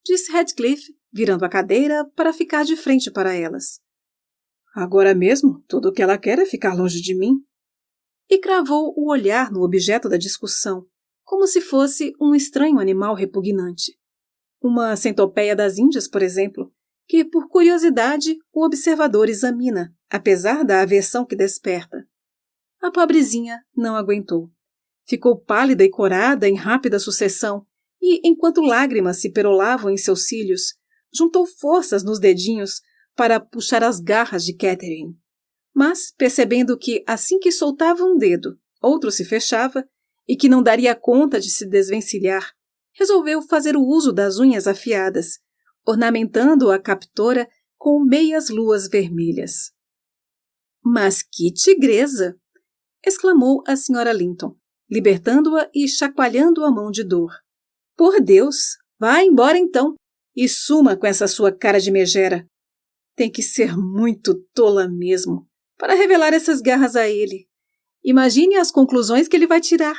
disse Heathcliff, virando a cadeira para ficar de frente para elas. Agora mesmo, tudo o que ela quer é ficar longe de mim. E cravou o olhar no objeto da discussão, como se fosse um estranho animal repugnante. Uma centopeia das Índias, por exemplo, que por curiosidade o observador examina, apesar da aversão que desperta. A pobrezinha não aguentou. Ficou pálida e corada em rápida sucessão e, enquanto lágrimas se perolavam em seus cílios, juntou forças nos dedinhos para puxar as garras de Catherine. Mas, percebendo que, assim que soltava um dedo, outro se fechava e que não daria conta de se desvencilhar, resolveu fazer o uso das unhas afiadas, ornamentando a captora com meias luas vermelhas. Mas que tigresa! Exclamou a Sra. Linton, libertando-a e chacoalhando a mão de dor. Por Deus, vá embora então e suma com essa sua cara de megera. Tem que ser muito tola mesmo para revelar essas garras a ele. Imagine as conclusões que ele vai tirar.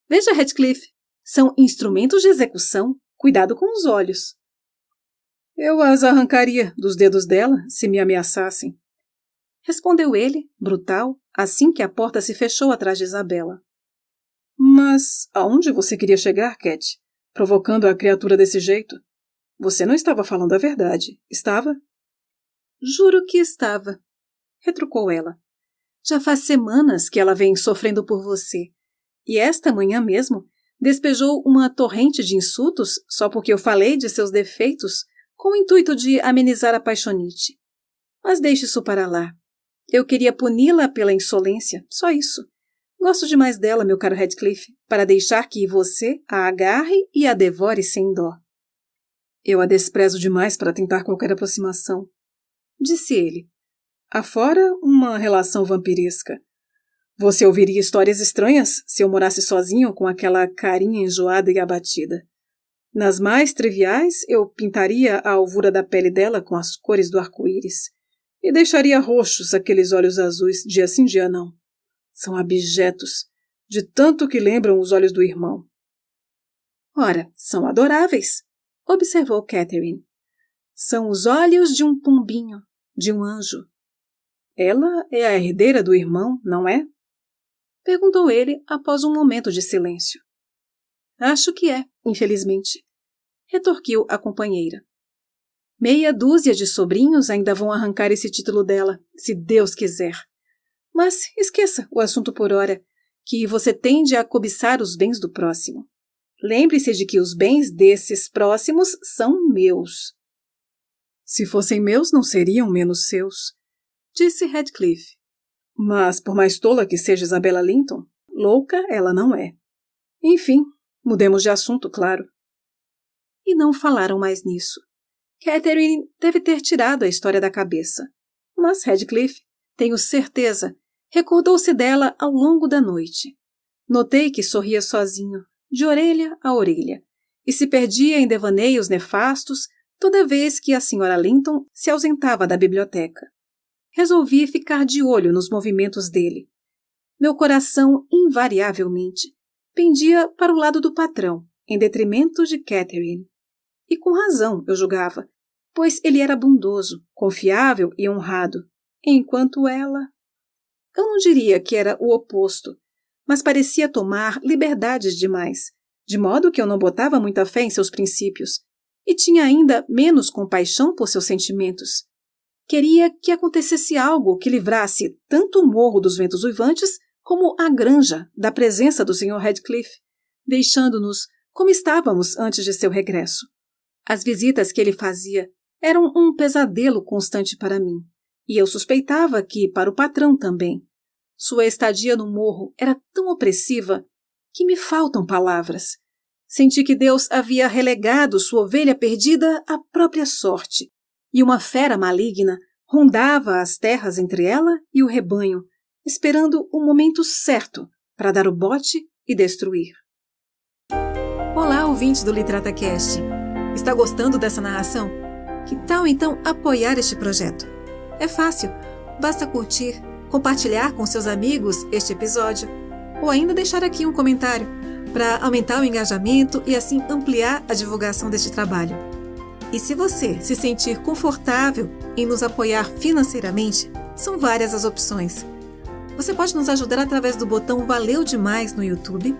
Veja, Heathcliff, são instrumentos de execução. Cuidado com os olhos. Eu as arrancaria dos dedos dela se me ameaçassem. Respondeu ele, brutal, assim que a porta se fechou atrás de Isabela. Mas aonde você queria chegar, Cat? Provocando a criatura desse jeito? Você não estava falando a verdade, estava? Juro que estava, retrucou ela. Já faz semanas que ela vem sofrendo por você. E esta manhã mesmo despejou uma torrente de insultos só porque eu falei de seus defeitos com o intuito de amenizar a paixonite. Mas deixe isso para lá. Eu queria puni-la pela insolência, só isso. Gosto demais dela, meu caro Heathcliff, para deixar que você a agarre e a devore sem dó. Eu a desprezo demais para tentar qualquer aproximação, disse ele. Afora uma relação vampiresca. Você ouviria histórias estranhas se eu morasse sozinho com aquela carinha enjoada e abatida. Nas mais triviais, eu pintaria a alvura da pele dela com as cores do arco-íris e deixaria roxos aqueles olhos azuis dia sim dia não. São abjetos, de tanto que lembram os olhos do irmão. Ora, são adoráveis, observou Catherine. São os olhos de um pombinho, de um anjo. Ela é a herdeira do irmão, não é? Perguntou ele após um momento de silêncio. Acho que é, infelizmente, retorquiu a companheira. Meia dúzia de sobrinhos ainda vão arrancar esse título dela, se Deus quiser. Mas esqueça o assunto por hora, que você tende a cobiçar os bens do próximo. Lembre-se de que os bens desses próximos são meus. Se fossem meus, não seriam menos seus, disse Heathcliff. Mas, por mais tola que seja Isabela Linton, louca ela não é. Enfim, mudemos de assunto, claro. E não falaram mais nisso. Catherine deve ter tirado a história da cabeça. Mas Heathcliff, tenho certeza, recordou-se dela ao longo da noite. Notei que sorria sozinho, de orelha a orelha, e se perdia em devaneios nefastos toda vez que a Sra. Linton se ausentava da biblioteca. Resolvi ficar de olho nos movimentos dele. Meu coração, invariavelmente, pendia para o lado do patrão, em detrimento de Catherine. E com razão, eu julgava, pois ele era bondoso, confiável e honrado, enquanto ela... Eu não diria que era o oposto, mas parecia tomar liberdades demais, de modo que eu não botava muita fé em seus princípios, e tinha ainda menos compaixão por seus sentimentos. Queria que acontecesse algo que livrasse tanto o Morro dos Ventos Uivantes como a granja da presença do Sr. Heathcliff, deixando-nos como estávamos antes de seu regresso. As visitas que ele fazia eram um pesadelo constante para mim, e eu suspeitava que para o patrão também. Sua estadia no morro era tão opressiva que me faltam palavras. Senti que Deus havia relegado sua ovelha perdida à própria sorte, e uma fera maligna rondava as terras entre ela e o rebanho, esperando o momento certo para dar o bote e destruir. Olá, ouvinte do LiterataCast! Está gostando dessa narração? Que tal então apoiar este projeto? É fácil, basta curtir, compartilhar com seus amigos este episódio, ou ainda deixar aqui um comentário para aumentar o engajamento e assim ampliar a divulgação deste trabalho. E se você se sentir confortável em nos apoiar financeiramente, são várias as opções. Você pode nos ajudar através do botão Valeu Demais no YouTube,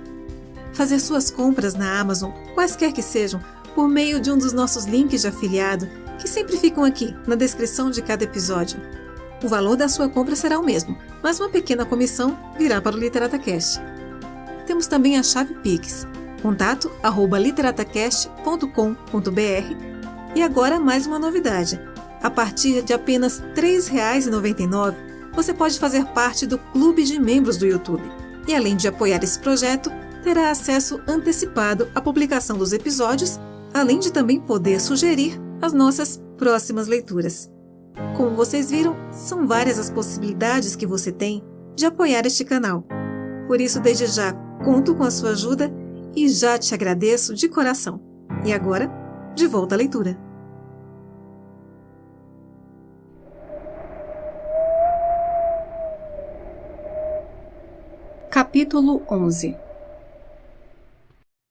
fazer suas compras na Amazon, quaisquer que sejam, por meio de um dos nossos links de afiliado, que sempre ficam aqui na descrição de cada episódio. O valor da sua compra será o mesmo, mas uma pequena comissão virá para o LiterataCast. Temos também a chave Pix, contato@literatacast.com.br. E agora mais uma novidade. A partir de apenas R$ 3,99, você pode fazer parte do clube de membros do YouTube. E além de apoiar esse projeto, terá acesso antecipado à publicação dos episódios, além de também poder sugerir as nossas próximas leituras. Como vocês viram, são várias as possibilidades que você tem de apoiar este canal. Por isso, desde já, conto com a sua ajuda e já te agradeço de coração. E agora, de volta à leitura. Capítulo 11.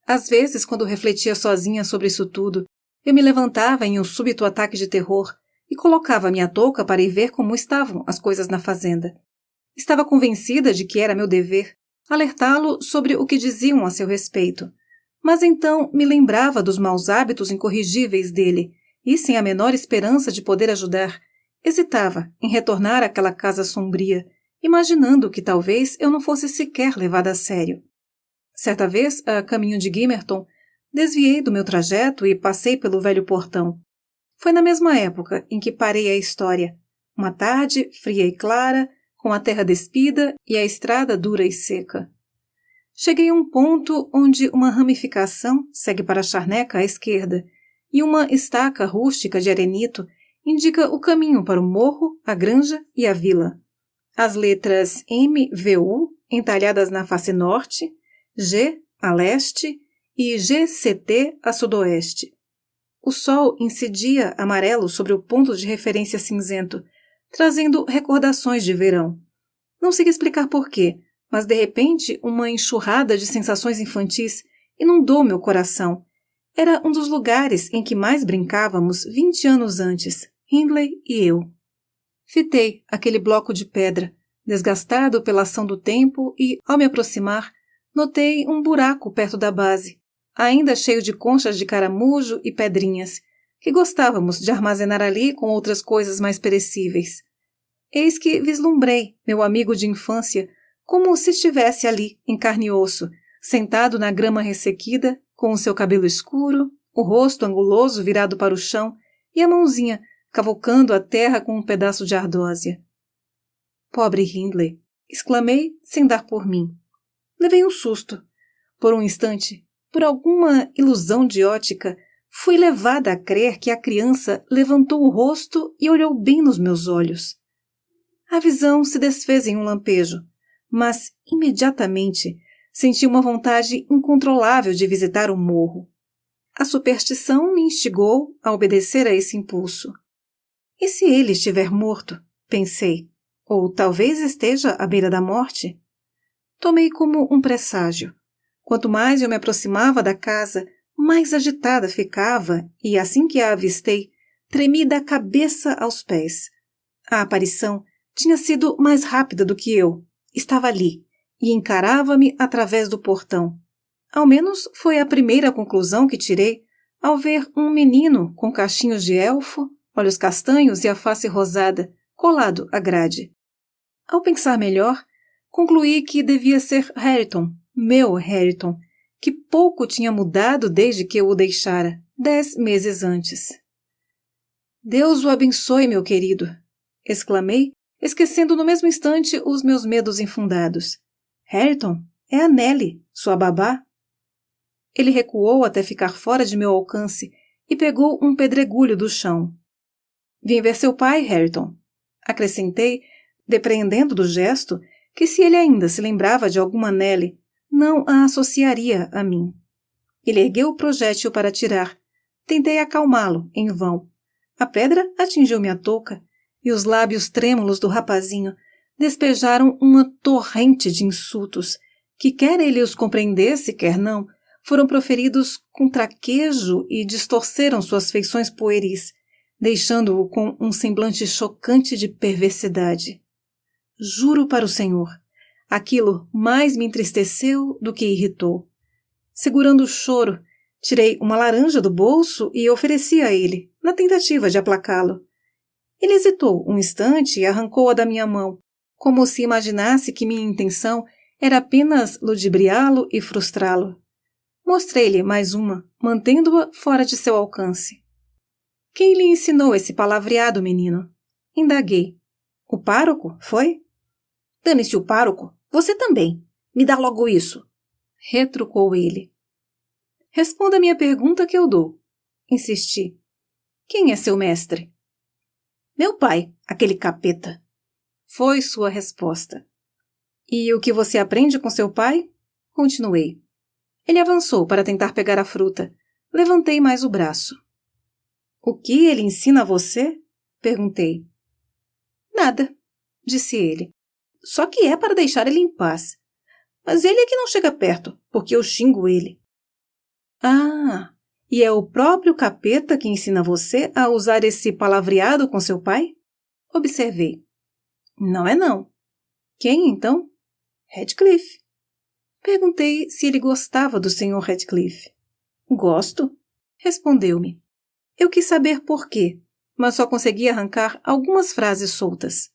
Às vezes, quando refletia sozinha sobre isso tudo, eu me levantava em um súbito ataque de terror e colocava minha touca para ir ver como estavam as coisas na fazenda. Estava convencida de que era meu dever alertá-lo sobre o que diziam a seu respeito. Mas então me lembrava dos maus hábitos incorrigíveis dele e, sem a menor esperança de poder ajudar, hesitava em retornar àquela casa sombria, imaginando que talvez eu não fosse sequer levada a sério. Certa vez, a caminho de Gimmerton, desviei do meu trajeto e passei pelo velho portão. Foi na mesma época em que parei a história. Uma tarde, fria e clara, com a terra despida e a estrada dura e seca. Cheguei a um ponto onde uma ramificação segue para a charneca à esquerda e uma estaca rústica de arenito indica o caminho para o morro, a granja e a vila. As letras MVU entalhadas na face norte, G a leste e GCT a sudoeste. O sol incidia amarelo sobre o ponto de referência cinzento, trazendo recordações de verão. Não sei explicar porquê, mas de repente uma enxurrada de sensações infantis inundou meu coração. Era um dos lugares em que mais brincávamos 20 anos antes, Hindley e eu. Fitei aquele bloco de pedra, desgastado pela ação do tempo e, ao me aproximar, notei um buraco perto da base, ainda cheio de conchas de caramujo e pedrinhas, que gostávamos de armazenar ali com outras coisas mais perecíveis. Eis que vislumbrei meu amigo de infância como se estivesse ali, em carne e osso, sentado na grama ressequida, com o seu cabelo escuro, o rosto anguloso virado para o chão e a mãozinha cavucando a terra com um pedaço de ardósia. Pobre Hindley! Exclamei sem dar por mim. Levei um susto. Por um instante, por alguma ilusão de ótica, fui levada a crer que a criança levantou o rosto e olhou bem nos meus olhos. A visão se desfez em um lampejo, mas, imediatamente, senti uma vontade incontrolável de visitar o morro. A superstição me instigou a obedecer a esse impulso. E se ele estiver morto? Pensei. Ou talvez esteja à beira da morte? Tomei como um presságio. Quanto mais eu me aproximava da casa, mais agitada ficava e, assim que a avistei, tremi da cabeça aos pés. A aparição tinha sido mais rápida do que eu. Estava ali e encarava-me através do portão. Ao menos foi a primeira conclusão que tirei ao ver um menino com cachinhos de elfo, olhos castanhos e a face rosada, colado à grade. Ao pensar melhor, concluí que devia ser Hareton, meu Hareton, que pouco tinha mudado desde que eu o deixara, 10 meses antes. Deus o abençoe, meu querido, exclamei, esquecendo no mesmo instante os meus medos infundados. Hareton, é a Nellie, sua babá. Ele recuou até ficar fora de meu alcance e pegou um pedregulho do chão. Vim ver seu pai, Hareton. Acrescentei, depreendendo do gesto, que se ele ainda se lembrava de alguma Nellie, não a associaria a mim. Ele ergueu o projétil para atirar. Tentei acalmá-lo, em vão. A pedra atingiu minha touca e os lábios trêmulos do rapazinho despejaram uma torrente de insultos que, quer ele os compreendesse, quer não, foram proferidos com traquejo e distorceram suas feições pueris, deixando-o com um semblante chocante de perversidade. Juro para o Senhor, aquilo mais me entristeceu do que irritou. Segurando o choro, tirei uma laranja do bolso e ofereci a ele, na tentativa de aplacá-lo. Ele hesitou um instante e arrancou-a da minha mão, como se imaginasse que minha intenção era apenas ludibriá-lo e frustrá-lo. Mostrei-lhe mais uma, mantendo-a fora de seu alcance. Quem lhe ensinou esse palavreado, menino? Indaguei. O pároco, foi? Dane-se o pároco, você também. Me dá logo isso. Retrucou ele. Responda a minha pergunta que eu dou. Insisti. Quem é seu mestre? Meu pai, aquele capeta. Foi sua resposta. E o que você aprende com seu pai? Continuei. Ele avançou para tentar pegar a fruta. Levantei mais o braço. O que ele ensina a você? Perguntei. Nada, disse ele. Só que é para deixar ele em paz. Mas ele é que não chega perto, porque eu xingo ele. Ah, e é o próprio capeta que ensina você a usar esse palavreado com seu pai? Observei. Não é não. Quem, então? Radcliffe. Perguntei se ele gostava do Sr. Radcliffe. Gosto, respondeu-me. Eu quis saber por quê, mas só consegui arrancar algumas frases soltas.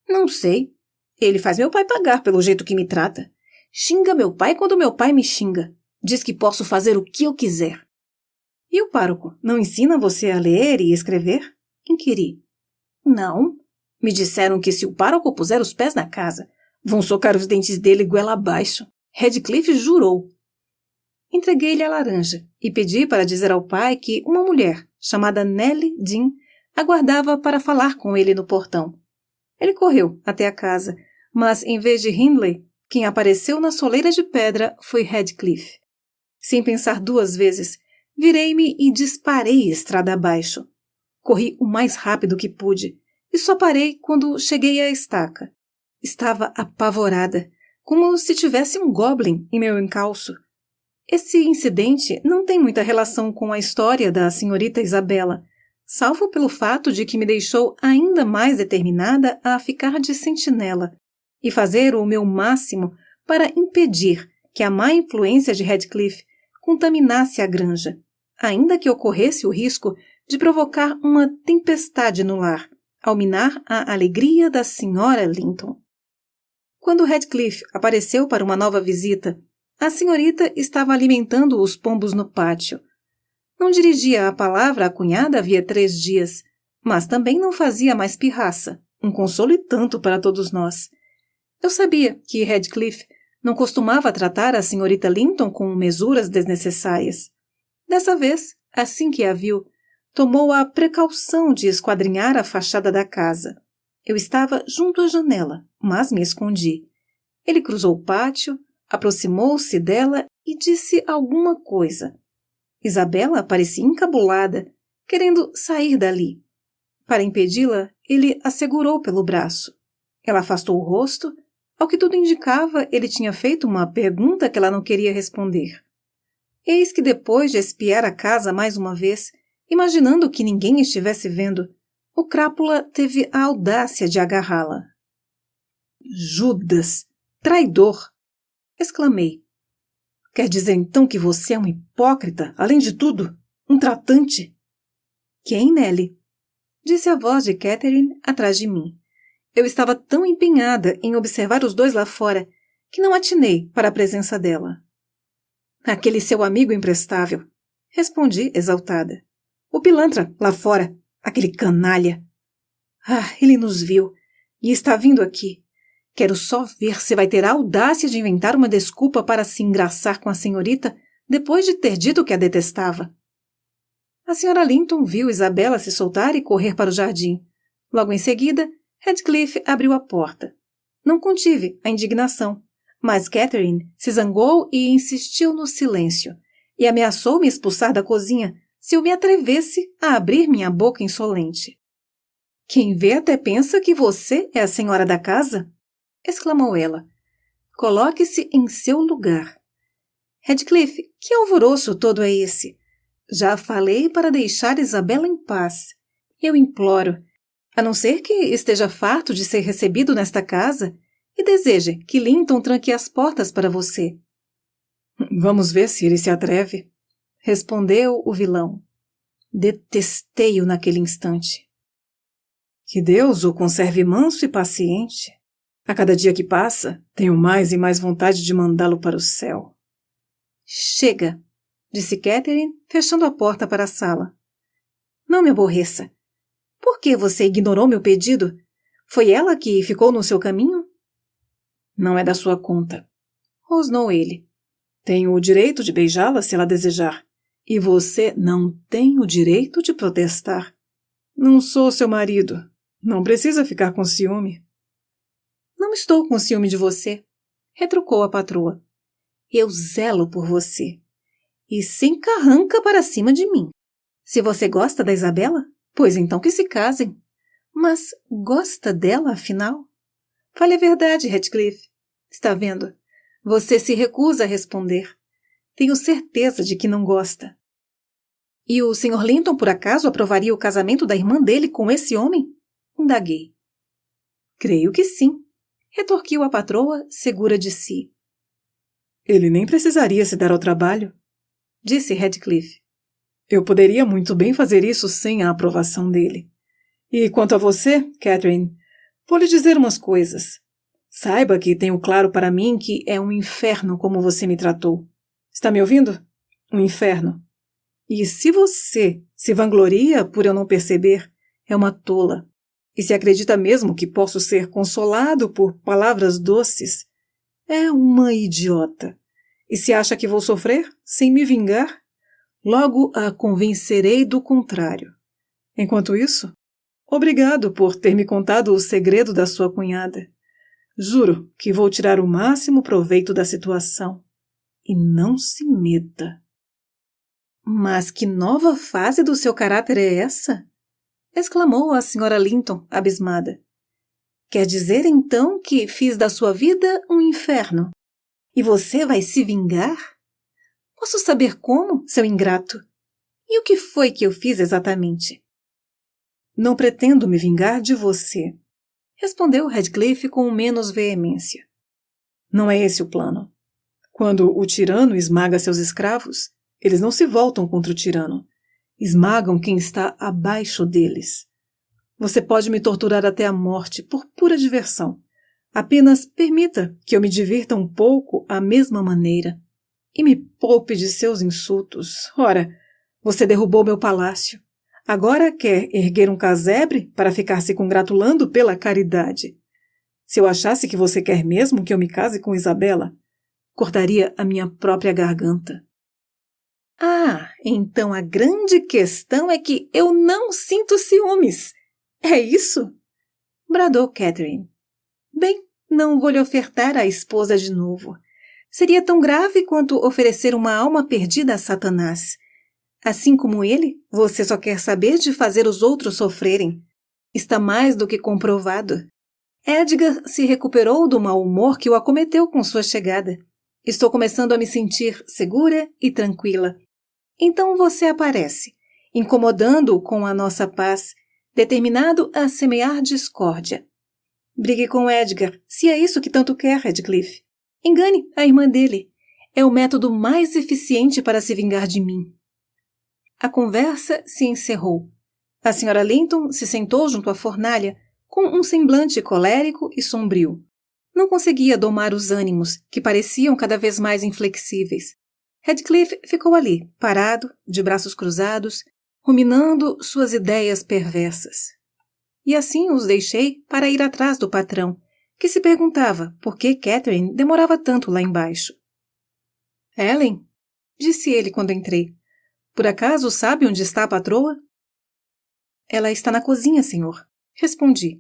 Não sei. Ele faz meu pai pagar pelo jeito que me trata. Xinga meu pai quando meu pai me xinga. Diz que posso fazer o que eu quiser. E o pároco não ensina você a ler e escrever? Inquiri. Não. Me disseram que se o pároco puser os pés na casa, vão socar os dentes dele goela abaixo. Radcliffe jurou. Entreguei-lhe a laranja e pedi para dizer ao pai que uma mulher, chamada Nellie Dean, aguardava para falar com ele no portão. Ele correu até a casa, mas em vez de Hindley, quem apareceu na soleira de pedra foi Radcliffe. Sem pensar duas vezes, virei-me e disparei estrada abaixo. Corri o mais rápido que pude e só parei quando cheguei à estaca. Estava apavorada, como se tivesse um goblin em meu encalço. Esse incidente não tem muita relação com a história da senhorita Isabela, salvo pelo fato de que me deixou ainda mais determinada a ficar de sentinela e fazer o meu máximo para impedir que a má influência de Radcliffe contaminasse a granja, ainda que ocorresse o risco de provocar uma tempestade no lar, ao minar a alegria da senhora Linton. Quando Radcliffe apareceu para uma nova visita, a senhorita estava alimentando os pombos no pátio. Não dirigia a palavra à cunhada havia 3 dias, mas também não fazia mais pirraça, um consolo e tanto para todos nós. Eu sabia que Radcliffe não costumava tratar a senhorita Linton com mesuras desnecessárias. Dessa vez, assim que a viu, tomou a precaução de esquadrinhar a fachada da casa. Eu estava junto à janela, mas me escondi. Ele cruzou o pátio, aproximou-se dela e disse alguma coisa. Isabela parecia encabulada, querendo sair dali. Para impedi-la, ele a segurou pelo braço. Ela afastou o rosto. Ao que tudo indicava, ele tinha feito uma pergunta que ela não queria responder. Eis que depois de espiar a casa mais uma vez, imaginando que ninguém estivesse vendo, o crápula teve a audácia de agarrá-la. Judas! Traidor! Exclamei. Quer dizer então que você é um hipócrita, além de tudo? Um tratante? Quem, Nellie? Disse a voz de Catherine atrás de mim. Eu estava tão empenhada em observar os dois lá fora que não atinei para a presença dela. Aquele seu amigo imprestável, respondi exaltada. O pilantra lá fora, aquele canalha. Ah, ele nos viu. E está vindo aqui. Quero só ver se vai ter a audácia de inventar uma desculpa para se engraçar com a senhorita depois de ter dito que a detestava. A senhora Linton viu Isabela se soltar e correr para o jardim. Logo em seguida, Heathcliff abriu a porta. Não contive a indignação, mas Catherine se zangou e insistiu no silêncio, e ameaçou me expulsar da cozinha se eu me atrevesse a abrir minha boca insolente. Quem vê até pensa que você é a senhora da casa, exclamou ela. Coloque-se em seu lugar. Heathcliff, que alvoroço todo é esse? Já falei para deixar Isabela em paz. Eu imploro, a não ser que esteja farto de ser recebido nesta casa e deseje que Linton tranque as portas para você. Vamos ver se ele se atreve, respondeu o vilão. Detestei-o naquele instante. Que Deus o conserve manso e paciente. A cada dia que passa, tenho mais e mais vontade de mandá-lo para o céu. Chega, disse Catherine, fechando a porta para a sala. Não me aborreça. Por que você ignorou meu pedido? Foi ela que ficou no seu caminho? Não é da sua conta, rosnou ele. Tenho o direito de beijá-la se ela desejar, e você não tem o direito de protestar. Não sou seu marido. Não precisa ficar com ciúme. Não estou com ciúme de você, retrucou a patroa. Eu zelo por você. E se encarranca para cima de mim. Se você gosta da Isabela, pois então que se casem. Mas gosta dela, afinal? Fale a verdade, Heathcliff. Está vendo? Você se recusa a responder. Tenho certeza de que não gosta. E o Sr. Linton, por acaso, aprovaria o casamento da irmã dele com esse homem? Indaguei. Creio que sim, retorquiu a patroa, segura de si. Ele nem precisaria se dar ao trabalho, disse Heathcliff. Eu poderia muito bem fazer isso sem a aprovação dele. E quanto a você, Catherine, vou lhe dizer umas coisas. Saiba que tenho claro para mim que é um inferno como você me tratou. Está me ouvindo? Um inferno. E se você se vangloria por eu não perceber, é uma tola. E se acredita mesmo que posso ser consolado por palavras doces, é uma idiota. E se acha que vou sofrer sem me vingar, logo a convencerei do contrário. Enquanto isso, obrigado por ter me contado o segredo da sua cunhada. Juro que vou tirar o máximo proveito da situação. E não se meta. Mas que nova fase do seu caráter é essa? Exclamou a senhora Linton, abismada. Quer dizer, então, que fiz da sua vida um inferno? E você vai se vingar? Posso saber como, seu ingrato? E o que foi que eu fiz exatamente? Não pretendo me vingar de você, respondeu Heathcliff com menos veemência. Não é esse o plano. Quando o tirano esmaga seus escravos, eles não se voltam contra o tirano. Esmagam quem está abaixo deles. Você pode me torturar até a morte por pura diversão. Apenas permita que eu me divirta um pouco à mesma maneira. E me poupe de seus insultos. Ora, você derrubou meu palácio. Agora quer erguer um casebre para ficar se congratulando pela caridade. Se eu achasse que você quer mesmo que eu me case com Isabela, cortaria a minha própria garganta. Ah, então a grande questão é que eu não sinto ciúmes. É isso? Bradou Catherine. Bem, não vou lhe ofertar a esposa de novo. Seria tão grave quanto oferecer uma alma perdida a Satanás. Assim como ele, você só quer saber de fazer os outros sofrerem. Está mais do que comprovado. Edgar se recuperou do mau humor que o acometeu com sua chegada. Estou começando a me sentir segura e tranquila. Então você aparece, incomodando-o com a nossa paz, determinado a semear discórdia. Brigue com Edgar, se é isso que tanto quer, Heathcliff. Engane a irmã dele. É o método mais eficiente para se vingar de mim. A conversa se encerrou. A senhora Linton se sentou junto à fornalha, com um semblante colérico e sombrio. Não conseguia domar os ânimos, que pareciam cada vez mais inflexíveis. Heathcliff ficou ali, parado, de braços cruzados, ruminando suas ideias perversas. e assim os deixei para ir atrás do patrão, que se perguntava por que Catherine demorava tanto lá embaixo. Ellen, disse ele quando entrei, por acaso sabe onde está a patroa? Ela está na cozinha, senhor, respondi.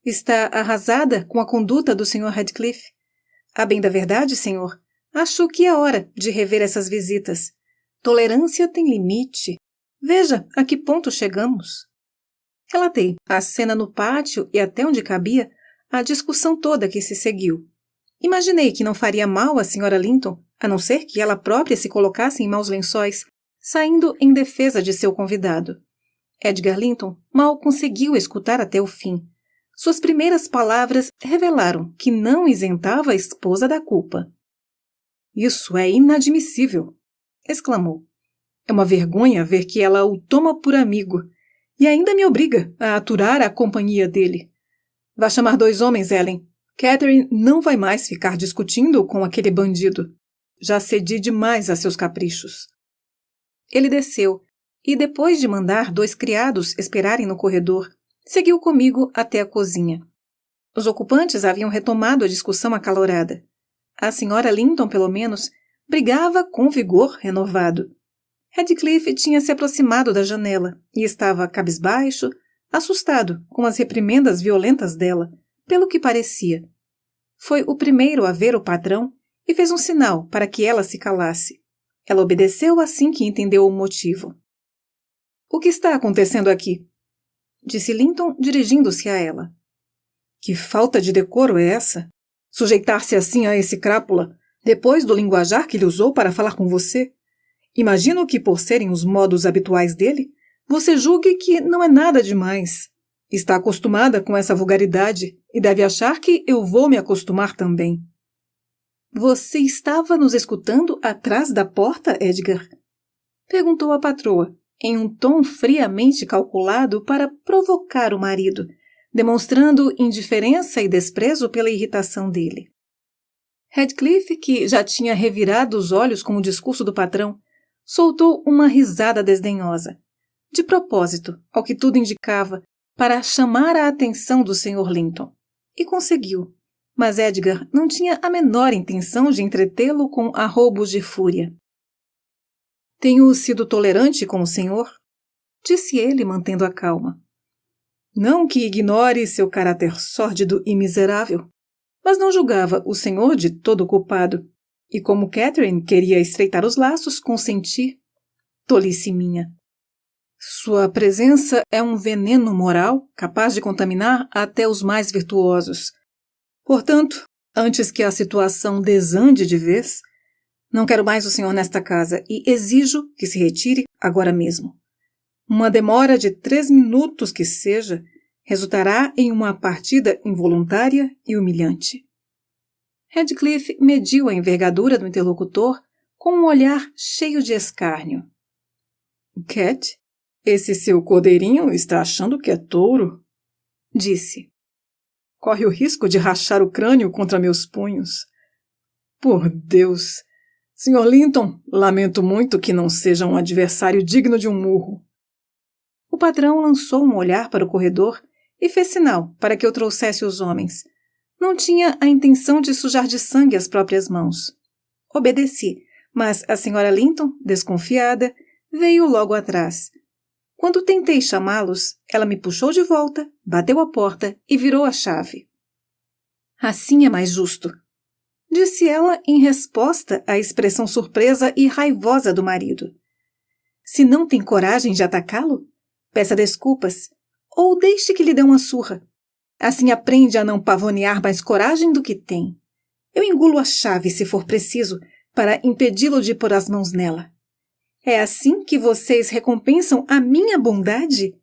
Está arrasada com a conduta do Sr. Radcliffe. A bem da verdade, senhor, acho que é hora de rever essas visitas. Tolerância tem limite. Veja a que ponto chegamos. Relatei a cena no pátio e até onde cabia a discussão toda que se seguiu. Imaginei que não faria mal à Sra. Linton, a não ser que ela própria se colocasse em maus lençóis, saindo em defesa de seu convidado. Edgar Linton mal conseguiu escutar até o fim. Suas primeiras palavras revelaram que não isentava a esposa da culpa. Isso é inadmissível, exclamou. É uma vergonha ver que ela o toma por amigo e ainda me obriga a aturar a companhia dele. Vá chamar 2 homens, Ellen. Catherine não vai mais ficar discutindo com aquele bandido. Já cedi demais a seus caprichos. Ele desceu e, depois de mandar 2 criados esperarem no corredor, seguiu comigo até a cozinha. Os ocupantes haviam retomado a discussão acalorada. A Sra. Linton, pelo menos, brigava com vigor renovado. Radcliffe tinha se aproximado da janela e estava cabisbaixo, assustado com as reprimendas violentas dela, pelo que parecia. Foi o primeiro a ver o patrão e fez um sinal para que ela se calasse. Ela obedeceu assim que entendeu o motivo. — O que está acontecendo aqui? Disse Linton, dirigindo-se a ela. — Que falta de decoro é essa? Sujeitar-se assim a esse crápula, depois do linguajar que ele usou para falar com você? Imagino que, por serem os modos habituais dele, você julgue que não é nada demais. Está acostumada com essa vulgaridade e deve achar que eu vou me acostumar também. Você estava nos escutando atrás da porta, Edgar? Perguntou a patroa, em um tom friamente calculado para provocar o marido, demonstrando indiferença e desprezo pela irritação dele. Radcliffe, que já tinha revirado os olhos com o discurso do patrão, soltou uma risada desdenhosa, de propósito, ao que tudo indicava, para chamar a atenção do Sr. Linton. E conseguiu, mas Edgar não tinha a menor intenção de entretê-lo com arroubos de fúria. — Tenho sido tolerante com o senhor? Disse ele, mantendo a calma. Não que ignore seu caráter sórdido e miserável, mas não julgava o senhor de todo culpado. E como Catherine queria estreitar os laços, consenti. Tolice minha. Sua presença é um veneno moral capaz de contaminar até os mais virtuosos. Portanto, antes que a situação desande de vez, não quero mais o senhor nesta casa e exijo que se retire agora mesmo. Uma demora de 3 minutos que seja resultará em uma partida involuntária e humilhante. Radcliffe mediu a envergadura do interlocutor com um olhar cheio de escárnio. — Cat, esse seu cordeirinho está achando que é touro? Disse. Corre o risco de rachar o crânio contra meus punhos. Por Deus! Sr. Linton, lamento muito que não seja um adversário digno de um murro. O patrão lançou um olhar para o corredor e fez sinal para que eu trouxesse os homens. Não tinha a intenção de sujar de sangue as próprias mãos. Obedeci, mas a Sra. Linton, desconfiada, veio logo atrás. Quando tentei chamá-los, ela me puxou de volta, bateu a porta e virou a chave. — Assim é mais justo, disse ela em resposta à expressão surpresa e raivosa do marido. Se não tem coragem de atacá-lo, peça desculpas ou deixe que lhe dê uma surra. Assim aprende a não pavonear mais coragem do que tem. Eu engulo a chave, se for preciso, para impedi-lo de pôr as mãos nela. É assim que vocês recompensam a minha bondade?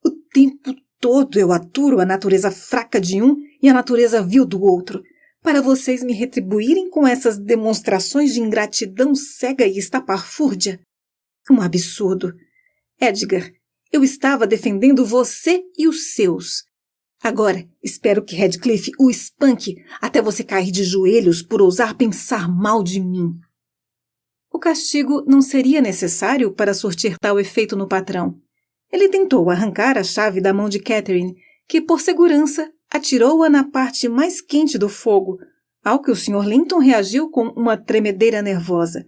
O tempo todo eu aturo a natureza fraca de um e a natureza vil do outro, para vocês me retribuírem com essas demonstrações de ingratidão cega e estapafúrdia. Um absurdo. Edgar, eu estava defendendo você e os seus. Agora, espero que Radcliffe o espanque até você cair de joelhos por ousar pensar mal de mim. O castigo não seria necessário para surtir tal efeito no patrão. Ele tentou arrancar a chave da mão de Catherine que, por segurança, atirou-a na parte mais quente do fogo, ao que o Sr. Linton reagiu com uma tremedeira nervosa.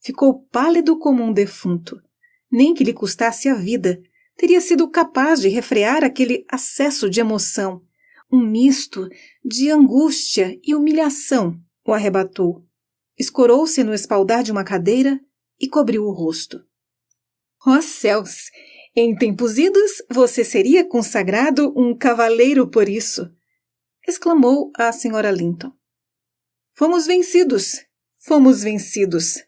Ficou pálido como um defunto. Nem que lhe custasse a vida, teria sido capaz de refrear aquele acesso de emoção. Um misto de angústia e humilhação o arrebatou. Escorou-se no espaldar de uma cadeira e cobriu o rosto. Ó céus! Em tempos idos, você seria consagrado um cavaleiro por isso! Exclamou a Sra. Linton. Fomos vencidos! Fomos vencidos!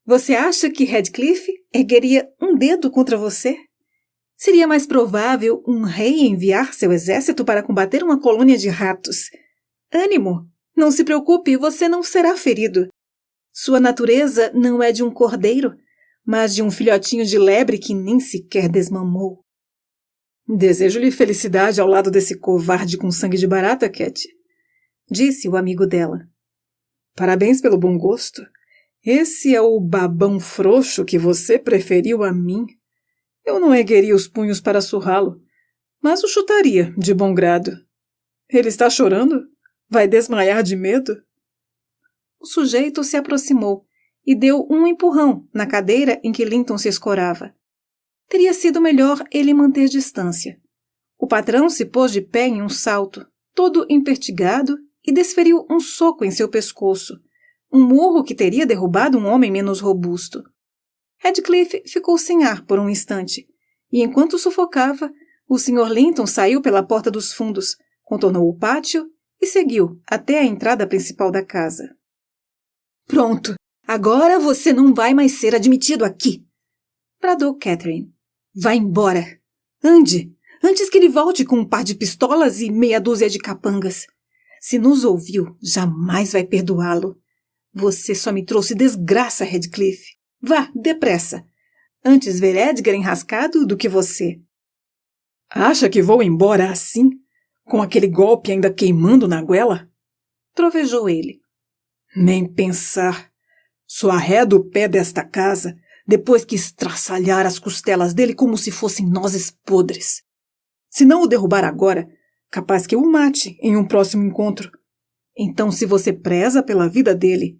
Você acha que Radcliffe ergueria um dedo contra você? Seria mais provável um rei enviar seu exército para combater uma colônia de ratos. Ânimo! Não se preocupe, você não será ferido. Sua natureza não é de um cordeiro, mas de um filhotinho de lebre que nem sequer desmamou. Desejo-lhe felicidade ao lado desse covarde com sangue de barata, Cat, disse o amigo dela. Parabéns pelo bom gosto. Esse é o babão frouxo que você preferiu a mim. Eu não ergueria os punhos para surrá-lo, mas o chutaria de bom grado. Ele está chorando? Vai desmaiar de medo? O sujeito se aproximou e deu um empurrão na cadeira em que Linton se escorava. Teria sido melhor ele manter distância. O patrão se pôs de pé em um salto, todo empertigado, e desferiu um soco em seu pescoço, um murro que teria derrubado um homem menos robusto. Radcliffe ficou sem ar por um instante, e enquanto sufocava, o Sr. Linton saiu pela porta dos fundos, contornou o pátio e seguiu até a entrada principal da casa. Pronto! Agora você não vai mais ser admitido aqui! Bradou Catherine. Vá embora! Ande! Antes que ele volte com um par de pistolas e meia dúzia de capangas. Se nos ouviu, jamais vai perdoá-lo. Você só me trouxe desgraça, Radcliffe. Vá, depressa. Antes ver Edgar enrascado do que você. Acha que vou embora assim? Com aquele golpe ainda queimando na goela? Trovejou ele. Nem pensar. Só arredo o pé desta casa depois que estraçalhar as costelas dele como se fossem nozes podres. Se não o derrubar agora, capaz que eu o mate em um próximo encontro. Então, se você preza pela vida dele,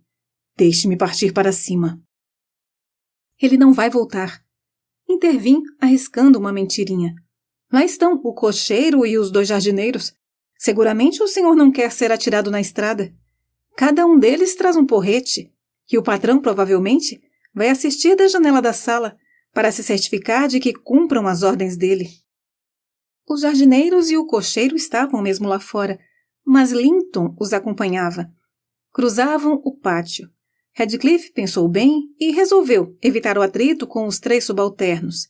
deixe-me partir para cima. Ele não vai voltar. Intervim, arriscando uma mentirinha. Lá estão o cocheiro e os 2 jardineiros. Seguramente o senhor não quer ser atirado na estrada. Cada um deles traz um porrete, e o patrão, provavelmente, vai assistir da janela da sala para se certificar de que cumpram as ordens dele. Os jardineiros e o cocheiro estavam mesmo lá fora, mas Linton os acompanhava. Cruzavam o pátio. Radcliffe pensou bem e resolveu evitar o atrito com os 3 subalternos.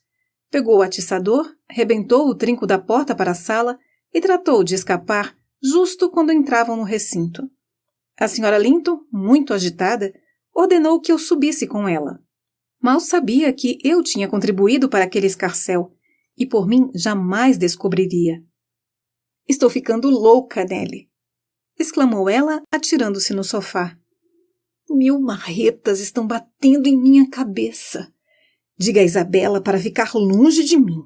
Pegou o atiçador, rebentou o trinco da porta para a sala e tratou de escapar justo quando entravam no recinto. A Sra. Linton, muito agitada, ordenou que eu subisse com ela. Mal sabia que eu tinha contribuído para aquele escarcéu, e por mim jamais descobriria. Estou ficando louca, Nelly, exclamou ela, atirando-se no sofá. 1000 marretas estão batendo em minha cabeça. Diga a Isabela para ficar longe de mim.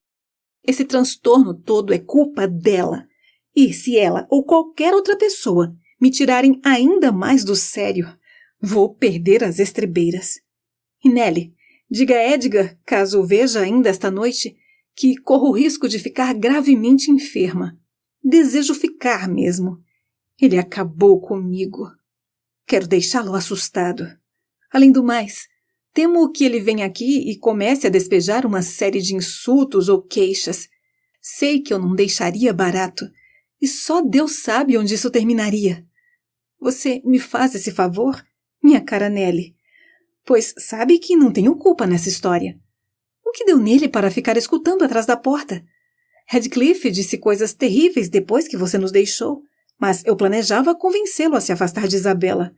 Esse transtorno todo é culpa dela. E se ela ou qualquer outra pessoa me tirarem ainda mais do sério, vou perder as estribeiras. E Nelly, diga a Edgar, caso o veja ainda esta noite, que corro o risco de ficar gravemente enferma. Desejo ficar mesmo. Ele acabou comigo. Quero deixá-lo assustado. Além do mais, temo que ele venha aqui e comece a despejar uma série de insultos ou queixas. Sei que eu não deixaria barato, e só Deus sabe onde isso terminaria. Você me faz esse favor, minha cara Nelly? Pois sabe que não tenho culpa nessa história. O que deu nele para ficar escutando atrás da porta? Radcliffe disse coisas terríveis depois que você nos deixou, mas eu planejava convencê-lo a se afastar de Isabela.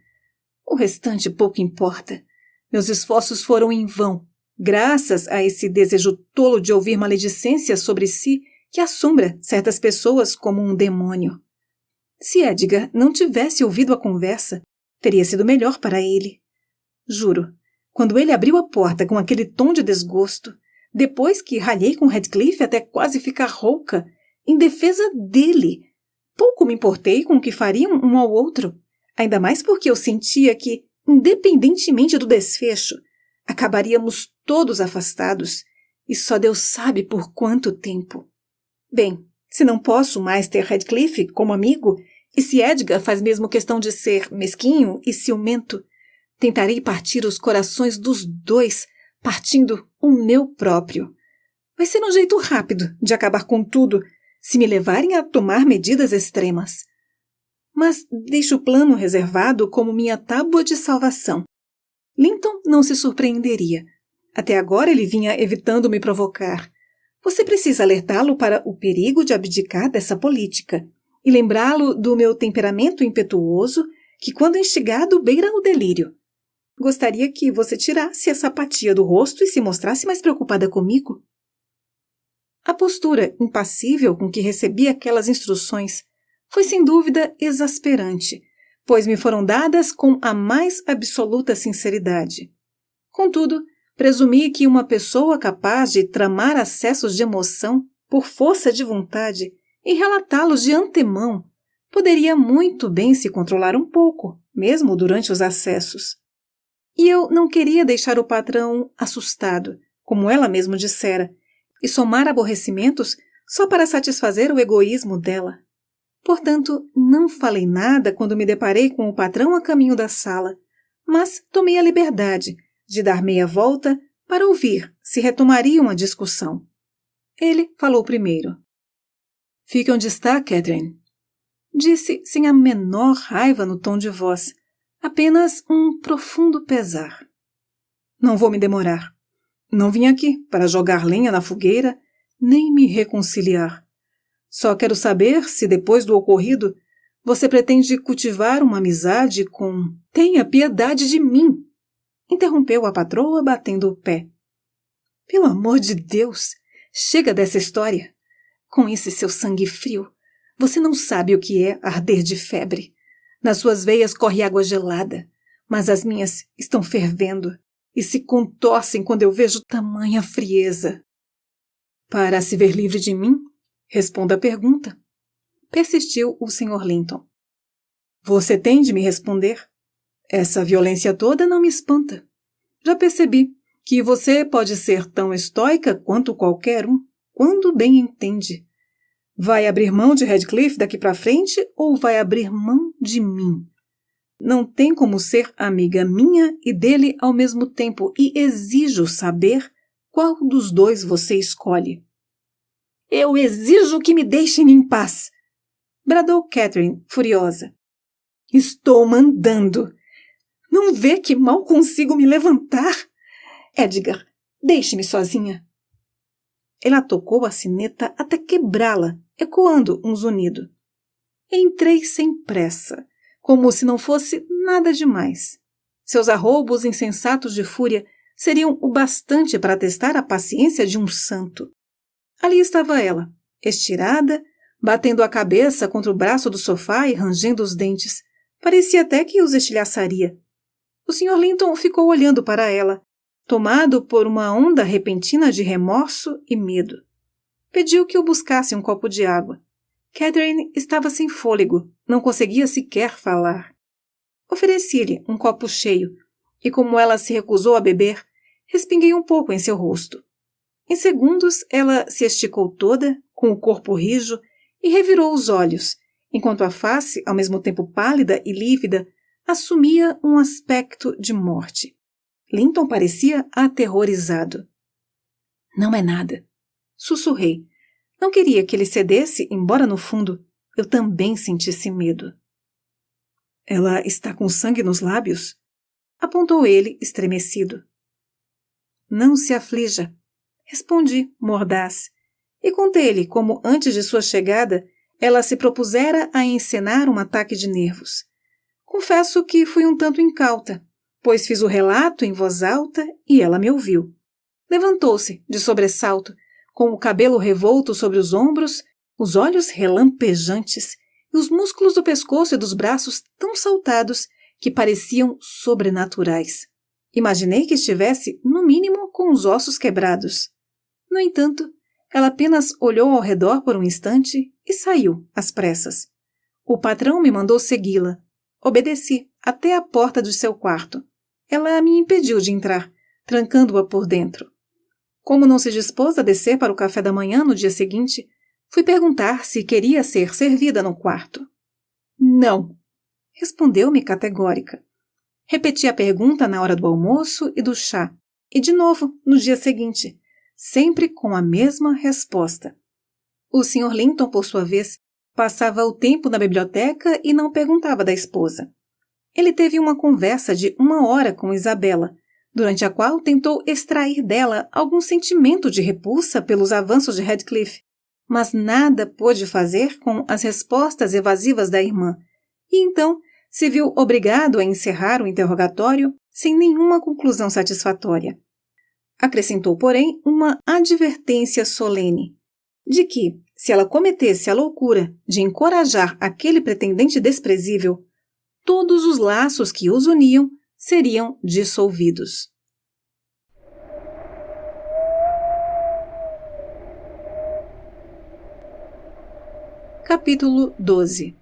O restante pouco importa. Meus esforços foram em vão, graças a esse desejo tolo de ouvir maledicências sobre si que assombra certas pessoas como um demônio. Se Edgar não tivesse ouvido a conversa, teria sido melhor para ele. Juro, quando ele abriu a porta com aquele tom de desgosto, depois que ralhei com Radcliffe até quase ficar rouca, em defesa dele. Pouco me importei com o que fariam um ao outro, ainda mais porque eu sentia que, independentemente do desfecho, acabaríamos todos afastados, e só Deus sabe por quanto tempo. Bem, se não posso mais ter Radcliffe como amigo, e se Edgar faz mesmo questão de ser mesquinho e ciumento, tentarei partir os corações dos dois, partindo o meu próprio. Vai ser um jeito rápido de acabar com tudo, se me levarem a tomar medidas extremas. Mas deixo o plano reservado como minha tábua de salvação. Linton não se surpreenderia. Até agora ele vinha evitando me provocar. Você precisa alertá-lo para o perigo de abdicar dessa política e lembrá-lo do meu temperamento impetuoso que, quando instigado, beira o delírio. Gostaria que você tirasse essa apatia do rosto e se mostrasse mais preocupada comigo. A postura impassível com que recebi aquelas instruções foi sem dúvida exasperante, pois me foram dadas com a mais absoluta sinceridade. Contudo, presumi que uma pessoa capaz de tramar acessos de emoção por força de vontade e relatá-los de antemão poderia muito bem se controlar um pouco, mesmo durante os acessos. E eu não queria deixar o patrão assustado, como ela mesma dissera, e somar aborrecimentos só para satisfazer o egoísmo dela. Portanto, não falei nada quando me deparei com o patrão a caminho da sala, mas tomei a liberdade de dar meia volta para ouvir se retomariam a discussão. Ele falou primeiro. Fique onde está, Catherine, disse sem a menor raiva no tom de voz, apenas um profundo pesar. Não vou me demorar. Não vim aqui para jogar lenha na fogueira, nem me reconciliar. Só quero saber se, depois do ocorrido, você pretende cultivar uma amizade com... Tenha piedade de mim! Interrompeu a patroa, batendo o pé. Pelo amor de Deus, chega dessa história. Com esse seu sangue frio, você não sabe o que é arder de febre. Nas suas veias corre água gelada, mas as minhas estão fervendo e se contorcem quando eu vejo tamanha frieza. Para se ver livre de mim, responda a pergunta. Persistiu o Sr. Linton. Você tem de me responder? Essa violência toda não me espanta. Já percebi que você pode ser tão estoica quanto qualquer um, quando bem entende. Vai abrir mão de Radcliffe daqui para frente ou vai abrir mão de mim? Não tem como ser amiga minha e dele ao mesmo tempo e exijo saber qual dos dois você escolhe. Eu exijo que me deixem em paz! Bradou Catherine, furiosa. Estou mandando! Não vê que mal consigo me levantar? Edgar, deixe-me sozinha. Ela tocou a sineta até quebrá-la, ecoando um zunido. Entrei sem pressa, como se não fosse nada demais. Seus arroubos insensatos de fúria seriam o bastante para testar a paciência de um santo. Ali estava ela, estirada, batendo a cabeça contra o braço do sofá e rangendo os dentes. Parecia até que os estilhaçaria. O Sr. Linton ficou olhando para ela, tomado por uma onda repentina de remorso e medo. Pediu que eu buscasse um copo de água. Catherine estava sem fôlego, não conseguia sequer falar. Ofereci-lhe um copo cheio, e como ela se recusou a beber, respinguei um pouco em seu rosto. Em segundos, ela se esticou toda, com o corpo rijo, e revirou os olhos, enquanto a face, ao mesmo tempo pálida e lívida, assumia um aspecto de morte. Linton parecia aterrorizado. Não é nada, sussurrei. Não queria que ele cedesse, embora no fundo eu também sentisse medo. Ela está com sangue nos lábios? Apontou ele, estremecido. Não se aflija, respondi, mordaz, e contei-lhe como, antes de sua chegada, ela se propusera a encenar um ataque de nervos. Confesso que fui um tanto incauta, pois fiz o relato em voz alta e ela me ouviu. Levantou-se, de sobressalto, com o cabelo revolto sobre os ombros, os olhos relampejantes e os músculos do pescoço e dos braços tão saltados que pareciam sobrenaturais. Imaginei que estivesse, no mínimo, com os ossos quebrados. No entanto, Ela apenas olhou ao redor por um instante e saiu, às pressas. O patrão me mandou segui-la. Obedeci, até a porta de seu quarto. Ela me impediu de entrar, trancando-a por dentro. Como não se dispôs a descer para o café da manhã no dia seguinte, fui perguntar se queria ser servida no quarto. Não, respondeu-me categórica. Repeti a pergunta na hora do almoço e do chá, e de novo no dia seguinte, sempre com a mesma resposta. O Sr. Linton, por sua vez, passava o tempo na biblioteca e não perguntava da esposa. Ele teve uma conversa de 1 hora com Isabela, durante a qual tentou extrair dela algum sentimento de repulsa pelos avanços de Radcliffe, mas nada pôde fazer com as respostas evasivas da irmã, e então se viu obrigado a encerrar o interrogatório sem nenhuma conclusão satisfatória. Acrescentou, porém, uma advertência solene, de que, se ela cometesse a loucura de encorajar aquele pretendente desprezível, todos os laços que os uniam seriam dissolvidos. Capítulo 12.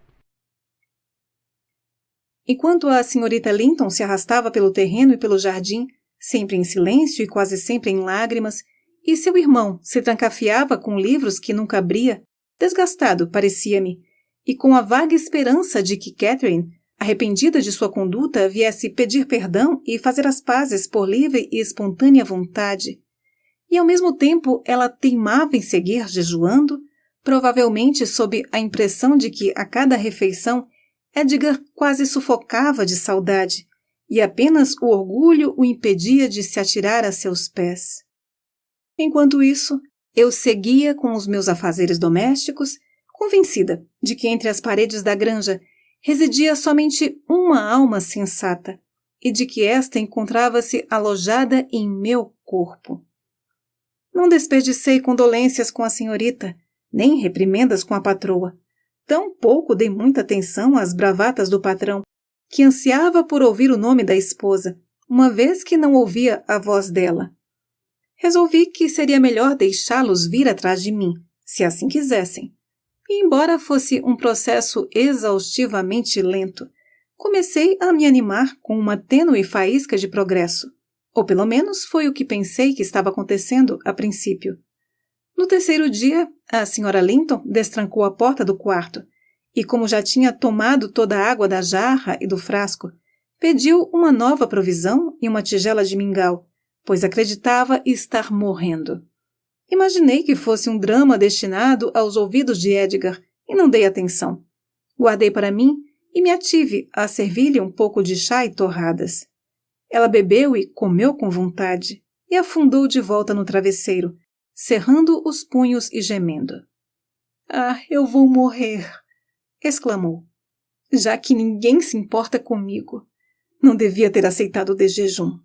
Enquanto a senhorita Linton se arrastava pelo terreno e pelo jardim, sempre em silêncio e quase sempre em lágrimas, e seu irmão se trancafiava com livros que nunca abria, desgastado, parecia-me, e com a vaga esperança de que Catherine, arrependida de sua conduta, viesse pedir perdão e fazer as pazes por livre e espontânea vontade. E ao mesmo tempo ela teimava em seguir jejuando, provavelmente sob a impressão de que a cada refeição Edgar quase sufocava de saudade, e apenas o orgulho o impedia de se atirar a seus pés. Enquanto isso, eu seguia com os meus afazeres domésticos, convencida de que entre as paredes da granja residia somente uma alma sensata, e de que esta encontrava-se alojada em meu corpo. Não desperdicei condolências com a senhorita, nem reprimendas com a patroa. Tampouco dei muita atenção às bravatas do patrão, que ansiava por ouvir o nome da esposa, uma vez que não ouvia a voz dela. Resolvi que seria melhor deixá-los vir atrás de mim, se assim quisessem. E embora fosse um processo exaustivamente lento, comecei a me animar com uma tênue faísca de progresso. Ou pelo menos foi o que pensei que estava acontecendo a princípio. No terceiro dia, a Sra. Linton destrancou a porta do quarto e, como já tinha tomado toda a água da jarra e do frasco, pediu uma nova provisão e uma tigela de mingau, pois acreditava estar morrendo. Imaginei que fosse um drama destinado aos ouvidos de Edgar e não dei atenção. Guardei para mim e me ative a servir-lhe um pouco de chá e torradas. Ela bebeu e comeu com vontade e afundou de volta no travesseiro, cerrando os punhos e gemendo. — Ah, eu vou morrer! Exclamou. Já que ninguém se importa comigo. Não devia ter aceitado o desjejum.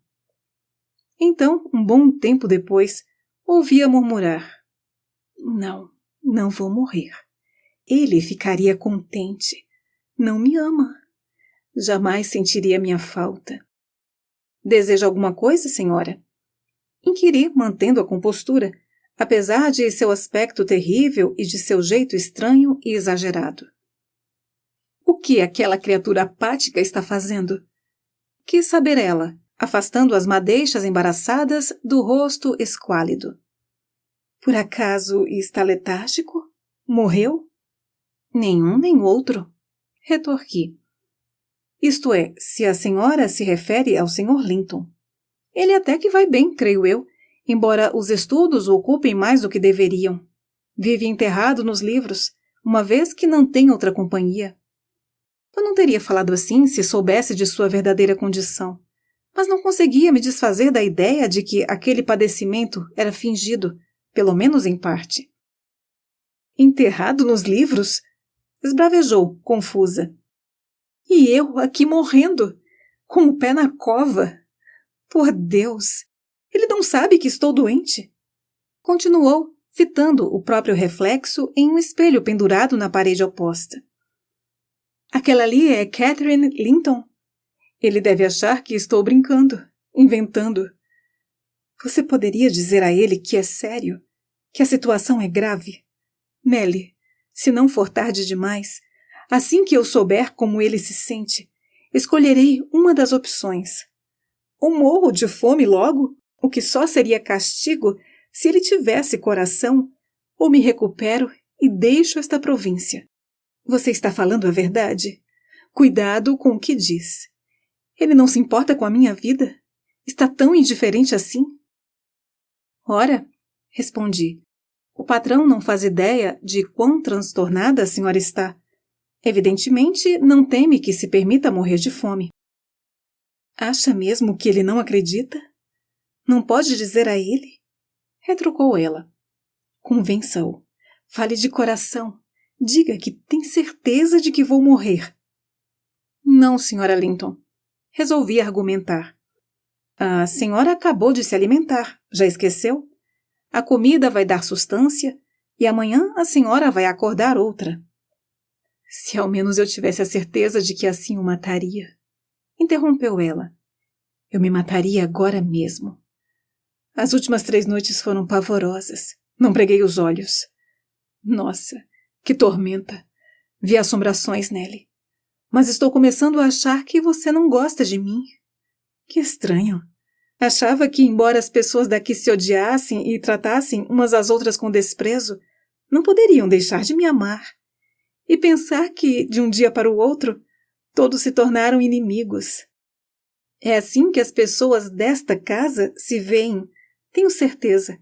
Então, um bom tempo depois, ouvia murmurar. Não, não vou morrer. Ele ficaria contente. Não me ama. Jamais sentiria minha falta. Deseja alguma coisa, senhora? Inquiri, mantendo a compostura, apesar de seu aspecto terrível e de seu jeito estranho e exagerado. O que aquela criatura apática está fazendo? Quis saber ela, afastando as madeixas embaraçadas do rosto esquálido. Por acaso está letárgico? Morreu? Nenhum nem outro. Retorqui. Isto é, se a senhora se refere ao Sr. Linton. Ele até que vai bem, creio eu, embora os estudos o ocupem mais do que deveriam. Vive enterrado nos livros, uma vez que não tem outra companhia. Eu não teria falado assim se soubesse de sua verdadeira condição, mas não conseguia me desfazer da ideia de que aquele padecimento era fingido, pelo menos em parte. Enterrado nos livros? Esbravejou, confusa. E eu aqui morrendo, com o pé na cova. Por Deus! Ele não sabe que estou doente? Continuou, fitando o próprio reflexo em um espelho pendurado na parede oposta. Aquela ali é Catherine Linton. Ele deve achar que estou brincando, inventando. Você poderia dizer a ele que é sério, que a situação é grave. Nelly, se não for tarde demais, assim que eu souber como ele se sente, escolherei uma das opções. Ou morro de fome logo, o que só seria castigo se ele tivesse coração, ou me recupero e deixo esta província. Você está falando a verdade? Cuidado com o que diz. Ele não se importa com a minha vida? Está tão indiferente assim? Ora, respondi, o patrão não faz ideia de quão transtornada a senhora está. Evidentemente, não teme que se permita morrer de fome. Acha mesmo que ele não acredita? Não pode dizer a ele? Retrucou ela. Convença-o. Fale de coração. Diga que tem certeza de que vou morrer. Não, senhora Linton. Resolvi argumentar. A senhora acabou de se alimentar, já esqueceu? A comida vai dar sustância e amanhã a senhora vai acordar outra. Se ao menos eu tivesse a certeza de que assim o mataria. Interrompeu ela. Eu me mataria agora mesmo. As últimas 3 noites foram pavorosas. Não preguei os olhos. Nossa, que tormenta. Vi assombrações, Nelly. Mas estou começando a achar que você não gosta de mim. Que estranho. Achava que, embora as pessoas daqui se odiassem e tratassem umas às outras com desprezo, não poderiam deixar de me amar. E pensar que, de um dia para o outro, todos se tornaram inimigos. É assim que as pessoas desta casa se veem, tenho certeza.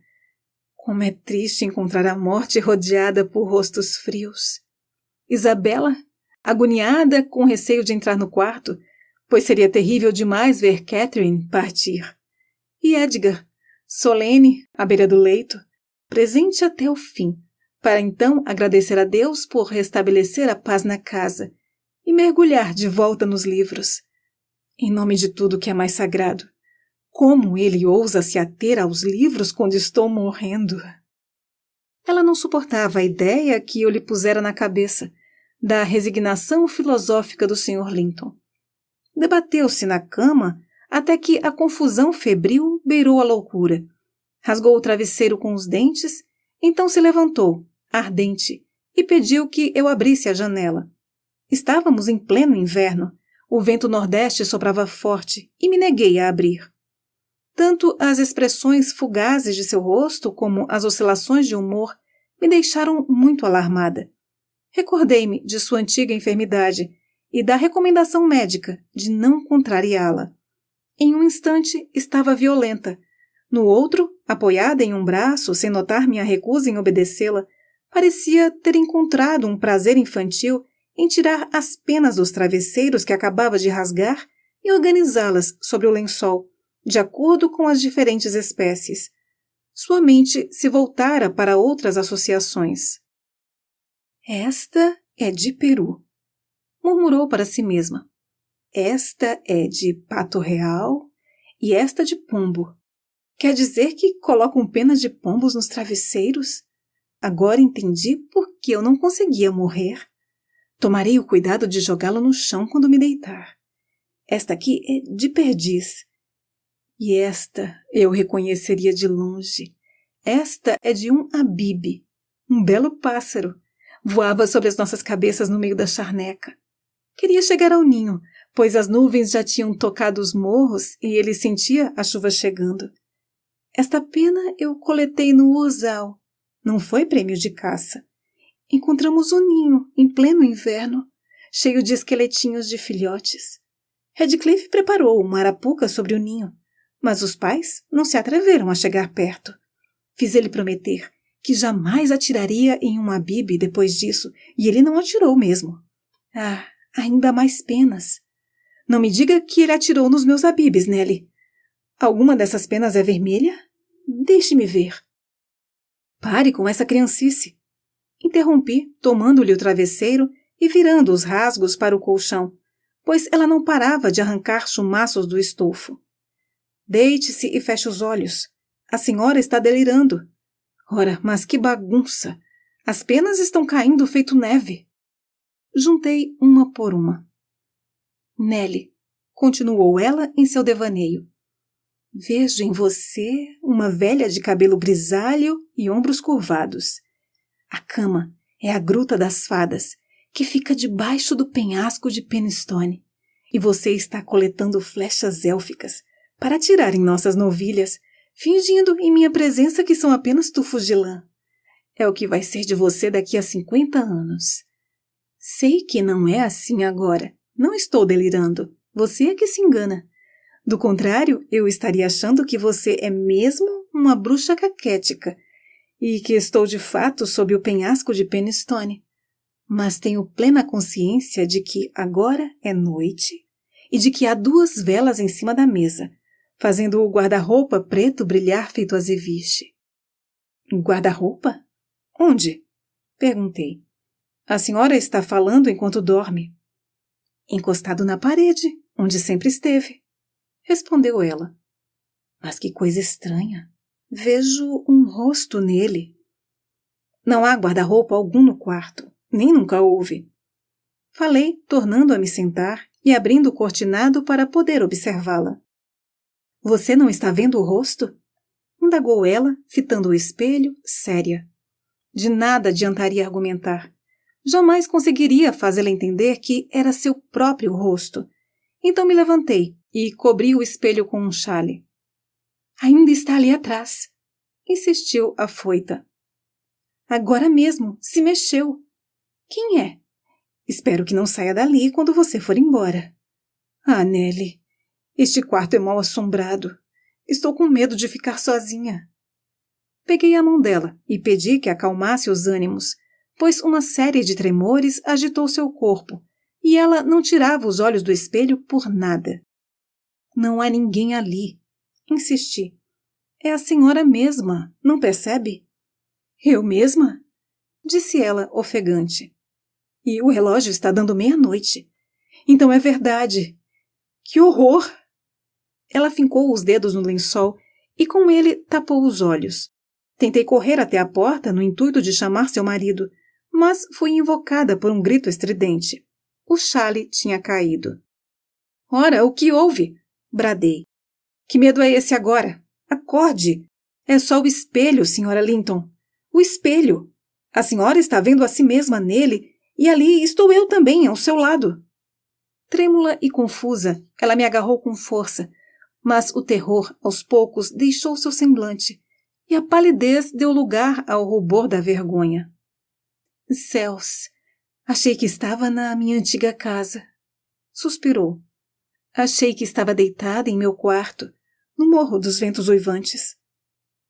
Como é triste encontrar a morte rodeada por rostos frios. Isabela, agoniada com receio de entrar no quarto, pois seria terrível demais ver Catherine partir. E Edgar, solene, à beira do leito, presente até o fim, para então agradecer a Deus por restabelecer a paz na casa e mergulhar de volta nos livros. Em nome de tudo que é mais sagrado, como ele ousa se ater aos livros quando estou morrendo? Ela não suportava a ideia que eu lhe pusera na cabeça da resignação filosófica do Sr. Linton. Debateu-se na cama até que a confusão febril beirou a loucura. Rasgou o travesseiro com os dentes, então se levantou, ardente, e pediu que eu abrisse a janela. Estávamos em pleno inverno, o vento nordeste soprava forte e me neguei a abrir. Tanto as expressões fugazes de seu rosto como as oscilações de humor me deixaram muito alarmada. Recordei-me de sua antiga enfermidade e da recomendação médica de não contrariá-la. Em um instante estava violenta. No outro, apoiada em um braço, sem notar minha recusa em obedecê-la, parecia ter encontrado um prazer infantil em tirar as penas dos travesseiros que acabava de rasgar e organizá-las sobre o lençol, de acordo com as diferentes espécies. Sua mente se voltara para outras associações. Esta é de peru, murmurou para si mesma. Esta é de pato real e esta de pombo. Quer dizer que colocam penas de pombos nos travesseiros? Agora entendi por que eu não conseguia morrer. Tomarei o cuidado de jogá-lo no chão quando me deitar. Esta aqui é de perdiz. E esta eu reconheceria de longe. Esta é de um abibe, um belo pássaro. Voava sobre as nossas cabeças no meio da charneca. Queria chegar ao ninho, pois as nuvens já tinham tocado os morros e ele sentia a chuva chegando. Esta pena eu coletei no Ozal. Não foi prêmio de caça. Encontramos o ninho, em pleno inverno, cheio de esqueletinhos de filhotes. Radcliffe preparou uma arapuca sobre o ninho, mas os pais não se atreveram a chegar perto. Fiz ele prometer que jamais atiraria em um abibe depois disso, e ele não atirou mesmo. Ah, ainda mais penas. Não me diga que ele atirou nos meus abibes, Nelly. Alguma dessas penas é vermelha? Deixe-me ver. Pare com essa criancice. Interrompi, tomando-lhe o travesseiro e virando os rasgos para o colchão, pois ela não parava de arrancar chumaços do estofo. Deite-se e feche os olhos. A senhora está delirando. Ora, mas que bagunça! As penas estão caindo feito neve. Juntei uma por uma. Nelly, continuou ela em seu devaneio, Vejo em você uma velha de cabelo grisalho e ombros curvados. A cama é a gruta das fadas, que fica debaixo do penhasco de Penistone, e você está coletando flechas élficas para atirar em nossas novilhas, fingindo em minha presença que são apenas tufos de lã. É o que vai ser de você daqui a 50 anos. Sei que não é assim agora. Não estou delirando. Você é que se engana. Do contrário, eu estaria achando que você é mesmo uma bruxa caquética e que estou de fato sob o penhasco de Penistone. Mas tenho plena consciência de que agora é noite e de que há 2 velas em cima da mesa, fazendo o guarda-roupa preto brilhar feito azeviche. Guarda-roupa? Onde? Perguntei. A senhora está falando enquanto dorme. Encostado na parede, onde sempre esteve. Respondeu ela. Mas que coisa estranha. Vejo um rosto nele. Não há guarda-roupa algum no quarto, nem nunca houve. Falei, tornando a me sentar e abrindo o cortinado para poder observá-la. Você não está vendo o rosto? Indagou ela, fitando o espelho, séria. De nada adiantaria argumentar. Jamais conseguiria fazê-la entender que era seu próprio rosto. Então me levantei e cobri o espelho com um xale. Ainda está ali atrás, insistiu afoita. Agora mesmo, se mexeu. Quem é? Espero que não saia dali quando você for embora. Ah, Nelly, este quarto é mal assombrado. Estou com medo de ficar sozinha. Peguei a mão dela e pedi que acalmasse os ânimos, pois uma série de tremores agitou seu corpo, e ela não tirava os olhos do espelho por nada. Não há ninguém ali, insisti. É a senhora mesma, não percebe? Eu mesma? Disse ela, ofegante. E o relógio está dando 00:30. Então é verdade. Que horror! Ela fincou os dedos no lençol e com ele tapou os olhos. Tentei correr até a porta no intuito de chamar seu marido, mas fui invocada por um grito estridente. O xale tinha caído. Ora, o que houve? Bradei. Que medo é esse agora? Acorde! É só o espelho, senhora Linton. O espelho. A senhora está vendo a si mesma nele e ali estou eu também, ao seu lado. Trêmula e confusa, ela me agarrou com força, mas o terror, aos poucos, deixou seu semblante e a palidez deu lugar ao rubor da vergonha. Céus! Achei que estava na minha antiga casa. Suspirou. Achei que estava deitada em meu quarto, no Morro dos Ventos Uivantes.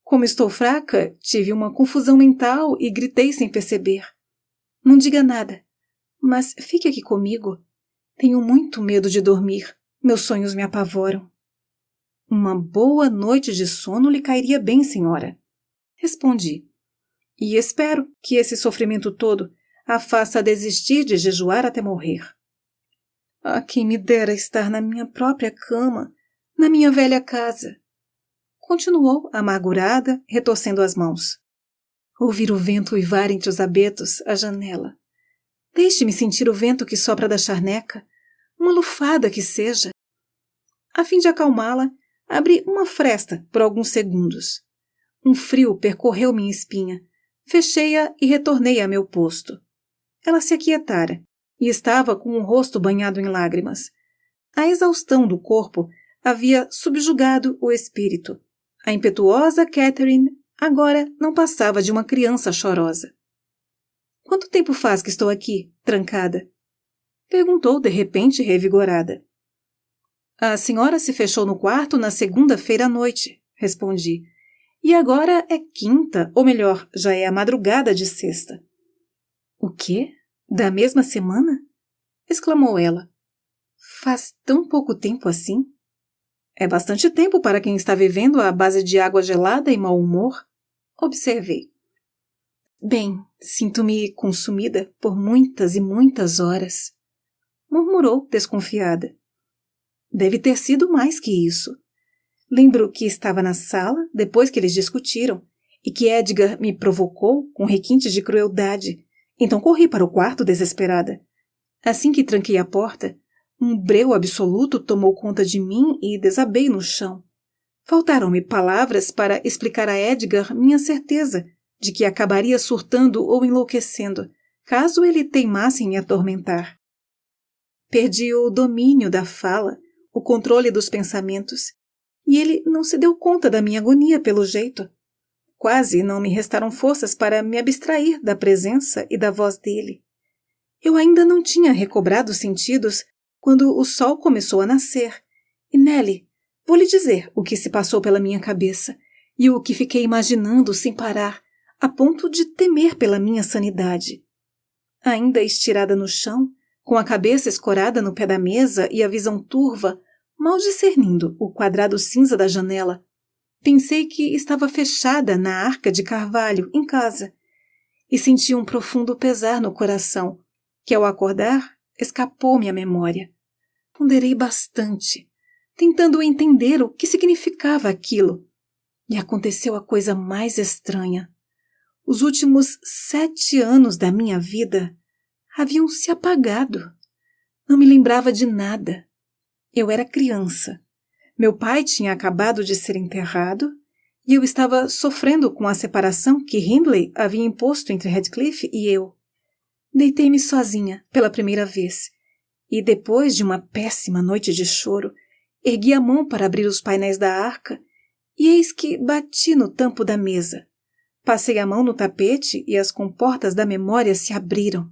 Como estou fraca, tive uma confusão mental e gritei sem perceber. Não diga nada, mas fique aqui comigo. Tenho muito medo de dormir. Meus sonhos me apavoram. Uma boa noite de sono lhe cairia bem, senhora. Respondi. E espero que esse sofrimento todo a faça desistir de jejuar até morrer. Ah, quem me dera estar na minha própria cama, na minha velha casa. Continuou, amargurada, retorcendo as mãos. Ouvir o vento uivar entre os abetos à janela. Deixe-me sentir o vento que sopra da charneca, uma lufada que seja. A fim de acalmá-la, abri uma fresta por alguns segundos. Um frio percorreu minha espinha. Fechei-a e retornei a meu posto. Ela se aquietara e estava com o rosto banhado em lágrimas. A exaustão do corpo havia subjugado o espírito. A impetuosa Catherine agora não passava de uma criança chorosa. Quanto tempo faz que estou aqui, trancada? Perguntou de repente revigorada. A senhora se fechou no quarto na segunda-feira à noite, respondi. E agora é quinta, ou melhor, já é a madrugada de sexta. O quê? Da mesma semana? Exclamou ela. Faz tão pouco tempo assim? É bastante tempo para quem está vivendo à base de água gelada e mau humor, observei. Bem, sinto-me consumida por muitas e muitas horas, murmurou desconfiada. Deve ter sido mais que isso. Lembro que estava na sala depois que eles discutiram e que Edgar me provocou com requintes de crueldade, então corri para o quarto desesperada. Assim que tranquei a porta, um breu absoluto tomou conta de mim e desabei no chão. Faltaram-me palavras para explicar a Edgar minha certeza de que acabaria surtando ou enlouquecendo, caso ele teimasse em me atormentar. Perdi o domínio da fala, o controle dos pensamentos, e ele não se deu conta da minha agonia pelo jeito. Quase não me restaram forças para me abstrair da presença e da voz dele. Eu ainda não tinha recobrado os sentidos quando o sol começou a nascer, e Nelly, vou lhe dizer o que se passou pela minha cabeça e o que fiquei imaginando sem parar, a ponto de temer pela minha sanidade. Ainda estirada no chão, com a cabeça escorada no pé da mesa e a visão turva, mal discernindo o quadrado cinza da janela, pensei que estava fechada na arca de carvalho, em casa, e senti um profundo pesar no coração, que ao acordar escapou-me à memória. Ponderei bastante, tentando entender o que significava aquilo, e aconteceu a coisa mais estranha. Os últimos 7 anos da minha vida haviam se apagado. Não me lembrava de nada. Eu era criança. Meu pai tinha acabado de ser enterrado e eu estava sofrendo com a separação que Hindley havia imposto entre Heathcliff e eu. Deitei-me sozinha pela primeira vez e, depois de uma péssima noite de choro, ergui a mão para abrir os painéis da arca e eis que bati no tampo da mesa. Passei a mão no tapete e as comportas da memória se abriram.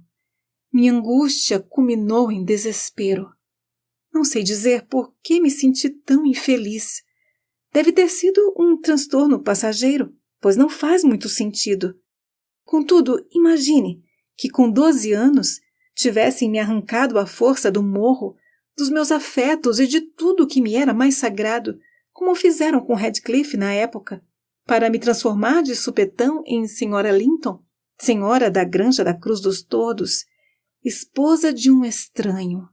Minha angústia culminou em desespero. Não sei dizer por que me senti tão infeliz. Deve ter sido um transtorno passageiro, pois não faz muito sentido. Contudo, imagine que com 12 anos tivessem me arrancado à força do morro, dos meus afetos e de tudo que me era mais sagrado, como fizeram com Heathcliff na época, para me transformar de supetão em Sra. Linton, senhora da Granja da Cruz dos Tordos, esposa de um estranho,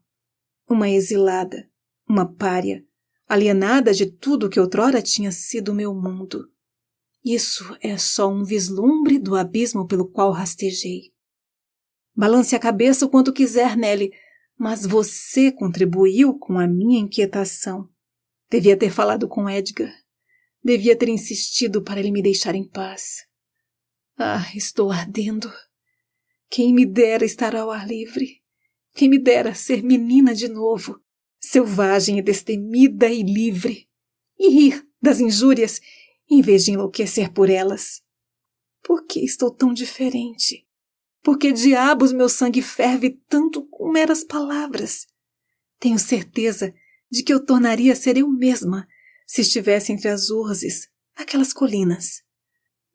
uma exilada, uma pária, alienada de tudo que outrora tinha sido meu mundo. Isso é só um vislumbre do abismo pelo qual rastejei. Balance a cabeça o quanto quiser, Nelly, mas você contribuiu com a minha inquietação. Devia ter falado com Edgar. Devia ter insistido para ele me deixar em paz. Ah, estou ardendo. Quem me dera estar ao ar livre. Quem me dera ser menina de novo, selvagem e destemida e livre, e rir das injúrias em vez de enlouquecer por elas. Por que estou tão diferente? Por que diabos meu sangue ferve tanto com meras palavras? Tenho certeza de que eu tornaria a ser eu mesma se estivesse entre as urzes, aquelas colinas.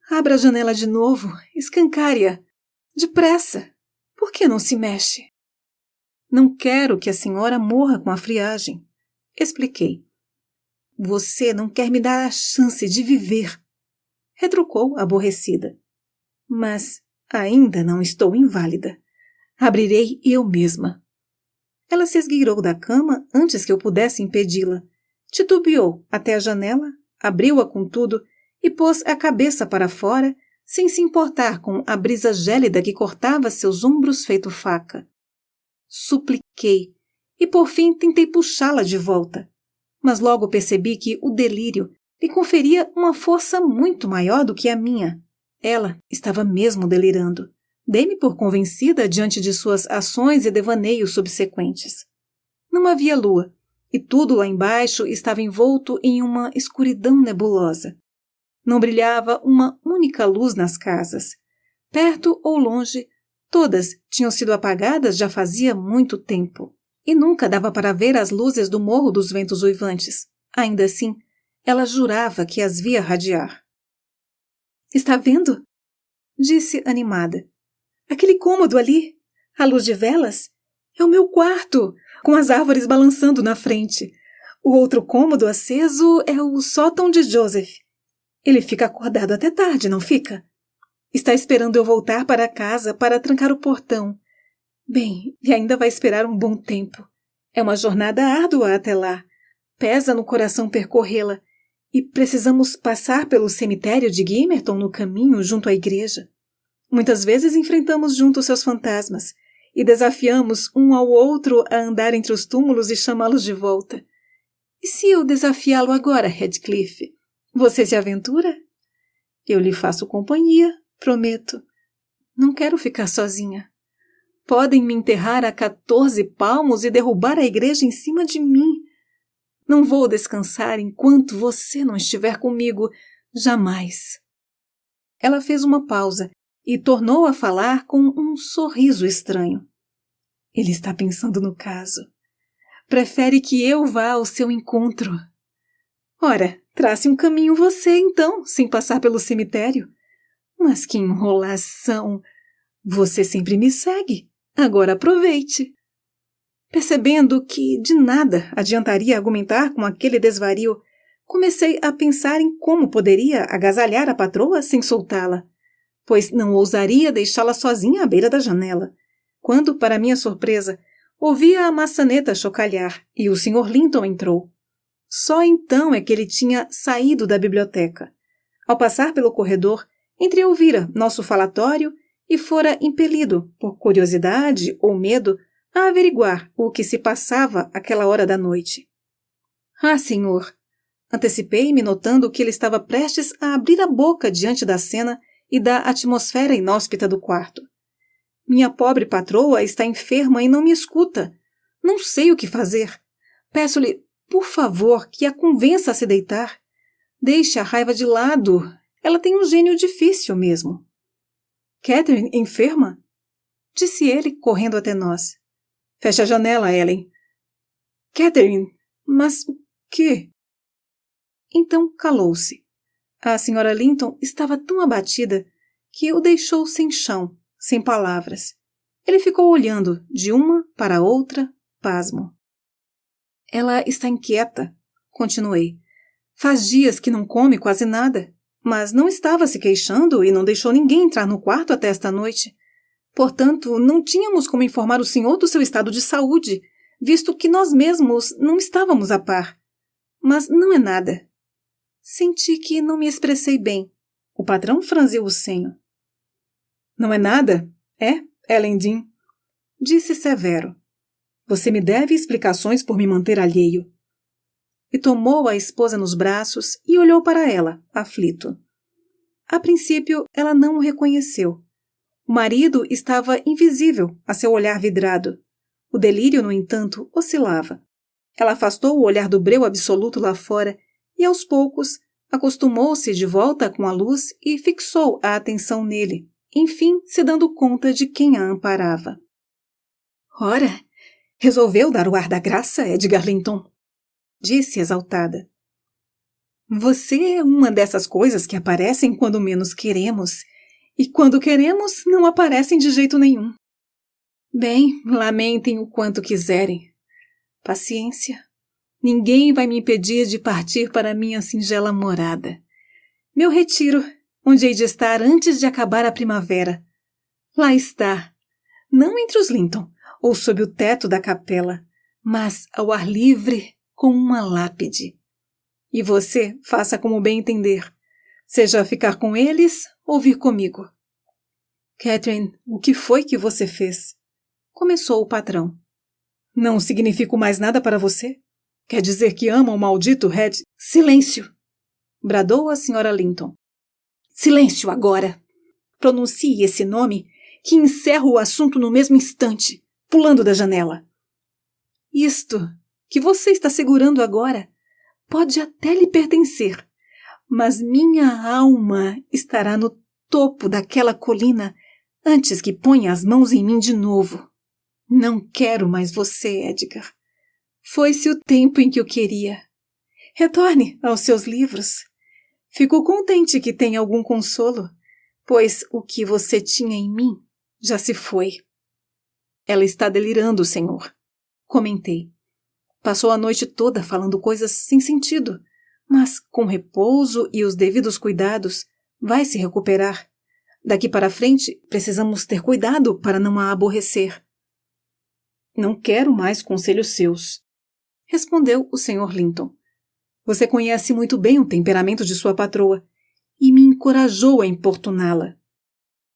Abra a janela de novo, escancare-a. Depressa! Por que não se mexe? Não quero que a senhora morra com a friagem, expliquei. Você não quer me dar a chance de viver, retrucou aborrecida. Mas ainda não estou inválida. Abrirei eu mesma. Ela se esgueirou da cama antes que eu pudesse impedi-la. Titubeou até a janela, abriu-a com tudo e pôs a cabeça para fora, sem se importar com a brisa gélida que cortava seus ombros feito faca. Supliquei e por fim tentei puxá-la de volta, mas logo percebi que o delírio lhe conferia uma força muito maior do que a minha. Ela estava mesmo delirando. Dei-me por convencida diante de suas ações e devaneios subsequentes. Não havia lua, e tudo lá embaixo estava envolto em uma escuridão nebulosa. Não brilhava uma única luz nas casas. Perto ou longe, todas tinham sido apagadas já fazia muito tempo, e nunca dava para ver as luzes do Morro dos Ventos Uivantes. Ainda assim, ela jurava que as via radiar. Está vendo? Disse animada. Aquele cômodo ali, a luz de velas, é o meu quarto, com as árvores balançando na frente. O outro cômodo aceso é o sótão de Joseph. Ele fica acordado até tarde, não fica? Está esperando eu voltar para casa para trancar o portão. Bem, e ainda vai esperar um bom tempo. É uma jornada árdua até lá. Pesa no coração percorrê-la. E precisamos passar pelo cemitério de Gimmerton no caminho junto à igreja. Muitas vezes enfrentamos juntos seus fantasmas e desafiamos um ao outro a andar entre os túmulos e chamá-los de volta. E se eu desafiá-lo agora, Heathcliff? Você se aventura? Eu lhe faço companhia, prometo. Não quero ficar sozinha. Podem me enterrar a 14 palmos e derrubar a igreja em cima de mim. Não vou descansar enquanto você não estiver comigo, jamais. Ela fez uma pausa e tornou a falar com um sorriso estranho. Ele está pensando no caso. Prefere que eu vá ao seu encontro. Ora, trace um caminho você, então, sem passar pelo cemitério. Mas que enrolação! Você sempre me segue. Agora aproveite. Percebendo que de nada adiantaria argumentar com aquele desvario, comecei a pensar em como poderia agasalhar a patroa sem soltá-la, pois não ousaria deixá-la sozinha à beira da janela, quando, para minha surpresa, ouvia a maçaneta chocalhar e o Sr. Linton entrou. Só então é que ele tinha saído da biblioteca. Ao passar pelo corredor, entreouvira nosso falatório e fora impelido, por curiosidade ou medo, a averiguar o que se passava àquela hora da noite. Ah, senhor! Antecipei-me notando que ele estava prestes a abrir a boca diante da cena e da atmosfera inóspita do quarto. Minha pobre patroa está enferma e não me escuta. Não sei o que fazer. Peço-lhe, por favor, que a convença a se deitar. Deixe a raiva de lado. Ela tem um gênio difícil mesmo. Catherine enferma? Disse ele, correndo até nós. Feche a janela, Ellen. Catherine, mas o quê? Então calou-se. A Sra. Linton estava tão abatida que o deixou sem chão, sem palavras. Ele ficou olhando de uma para a outra, pasmo. Ela está inquieta, continuei. Faz dias que não come quase nada, mas não estava se queixando e não deixou ninguém entrar no quarto até esta noite. Portanto, não tínhamos como informar o senhor do seu estado de saúde, visto que nós mesmos não estávamos a par. Mas não é nada. Senti que não me expressei bem. O patrão franziu o senho. Não é nada, é, Ellen Dean? Disse severo. Você me deve explicações por me manter alheio. E tomou a esposa nos braços e olhou para ela, aflito. A princípio, ela não o reconheceu. O marido estava invisível a seu olhar vidrado. O delírio, no entanto, oscilava. Ela afastou o olhar do breu absoluto lá fora e, aos poucos, acostumou-se de volta com a luz e fixou a atenção nele, enfim, se dando conta de quem a amparava. Ora, resolveu dar o ar da graça, Edgar Linton, disse exaltada. Você é uma dessas coisas que aparecem quando menos queremos, e quando queremos não aparecem de jeito nenhum. Bem, lamentem o quanto quiserem. Paciência. Ninguém vai me impedir de partir para minha singela morada. Meu retiro, onde hei de estar antes de acabar a primavera. Lá está. Não entre os Linton, ou sob o teto da capela, mas ao ar livre, com uma lápide. E você faça como bem entender, seja ficar com eles ou vir comigo. Catherine, o que foi que você fez? Começou o patrão. Não significo mais nada para você? Quer dizer que ama o maldito Red? Silêncio! Bradou a Sra. Linton. Silêncio agora! Pronuncie esse nome que encerro o assunto no mesmo instante, pulando da janela. Isto que você está segurando agora pode até lhe pertencer, mas minha alma estará no topo daquela colina antes que ponha as mãos em mim de novo. Não quero mais você, Edgar. Foi-se o tempo em que o queria. Retorne aos seus livros. Fico contente que tenha algum consolo, pois o que você tinha em mim já se foi. Ela está delirando, senhor, comentei. Passou a noite toda falando coisas sem sentido, mas com repouso e os devidos cuidados vai se recuperar. Daqui para frente precisamos ter cuidado para não a aborrecer. Não quero mais conselhos seus, respondeu o Sr. Linton. Você conhece muito bem o temperamento de sua patroa e me encorajou a importuná-la.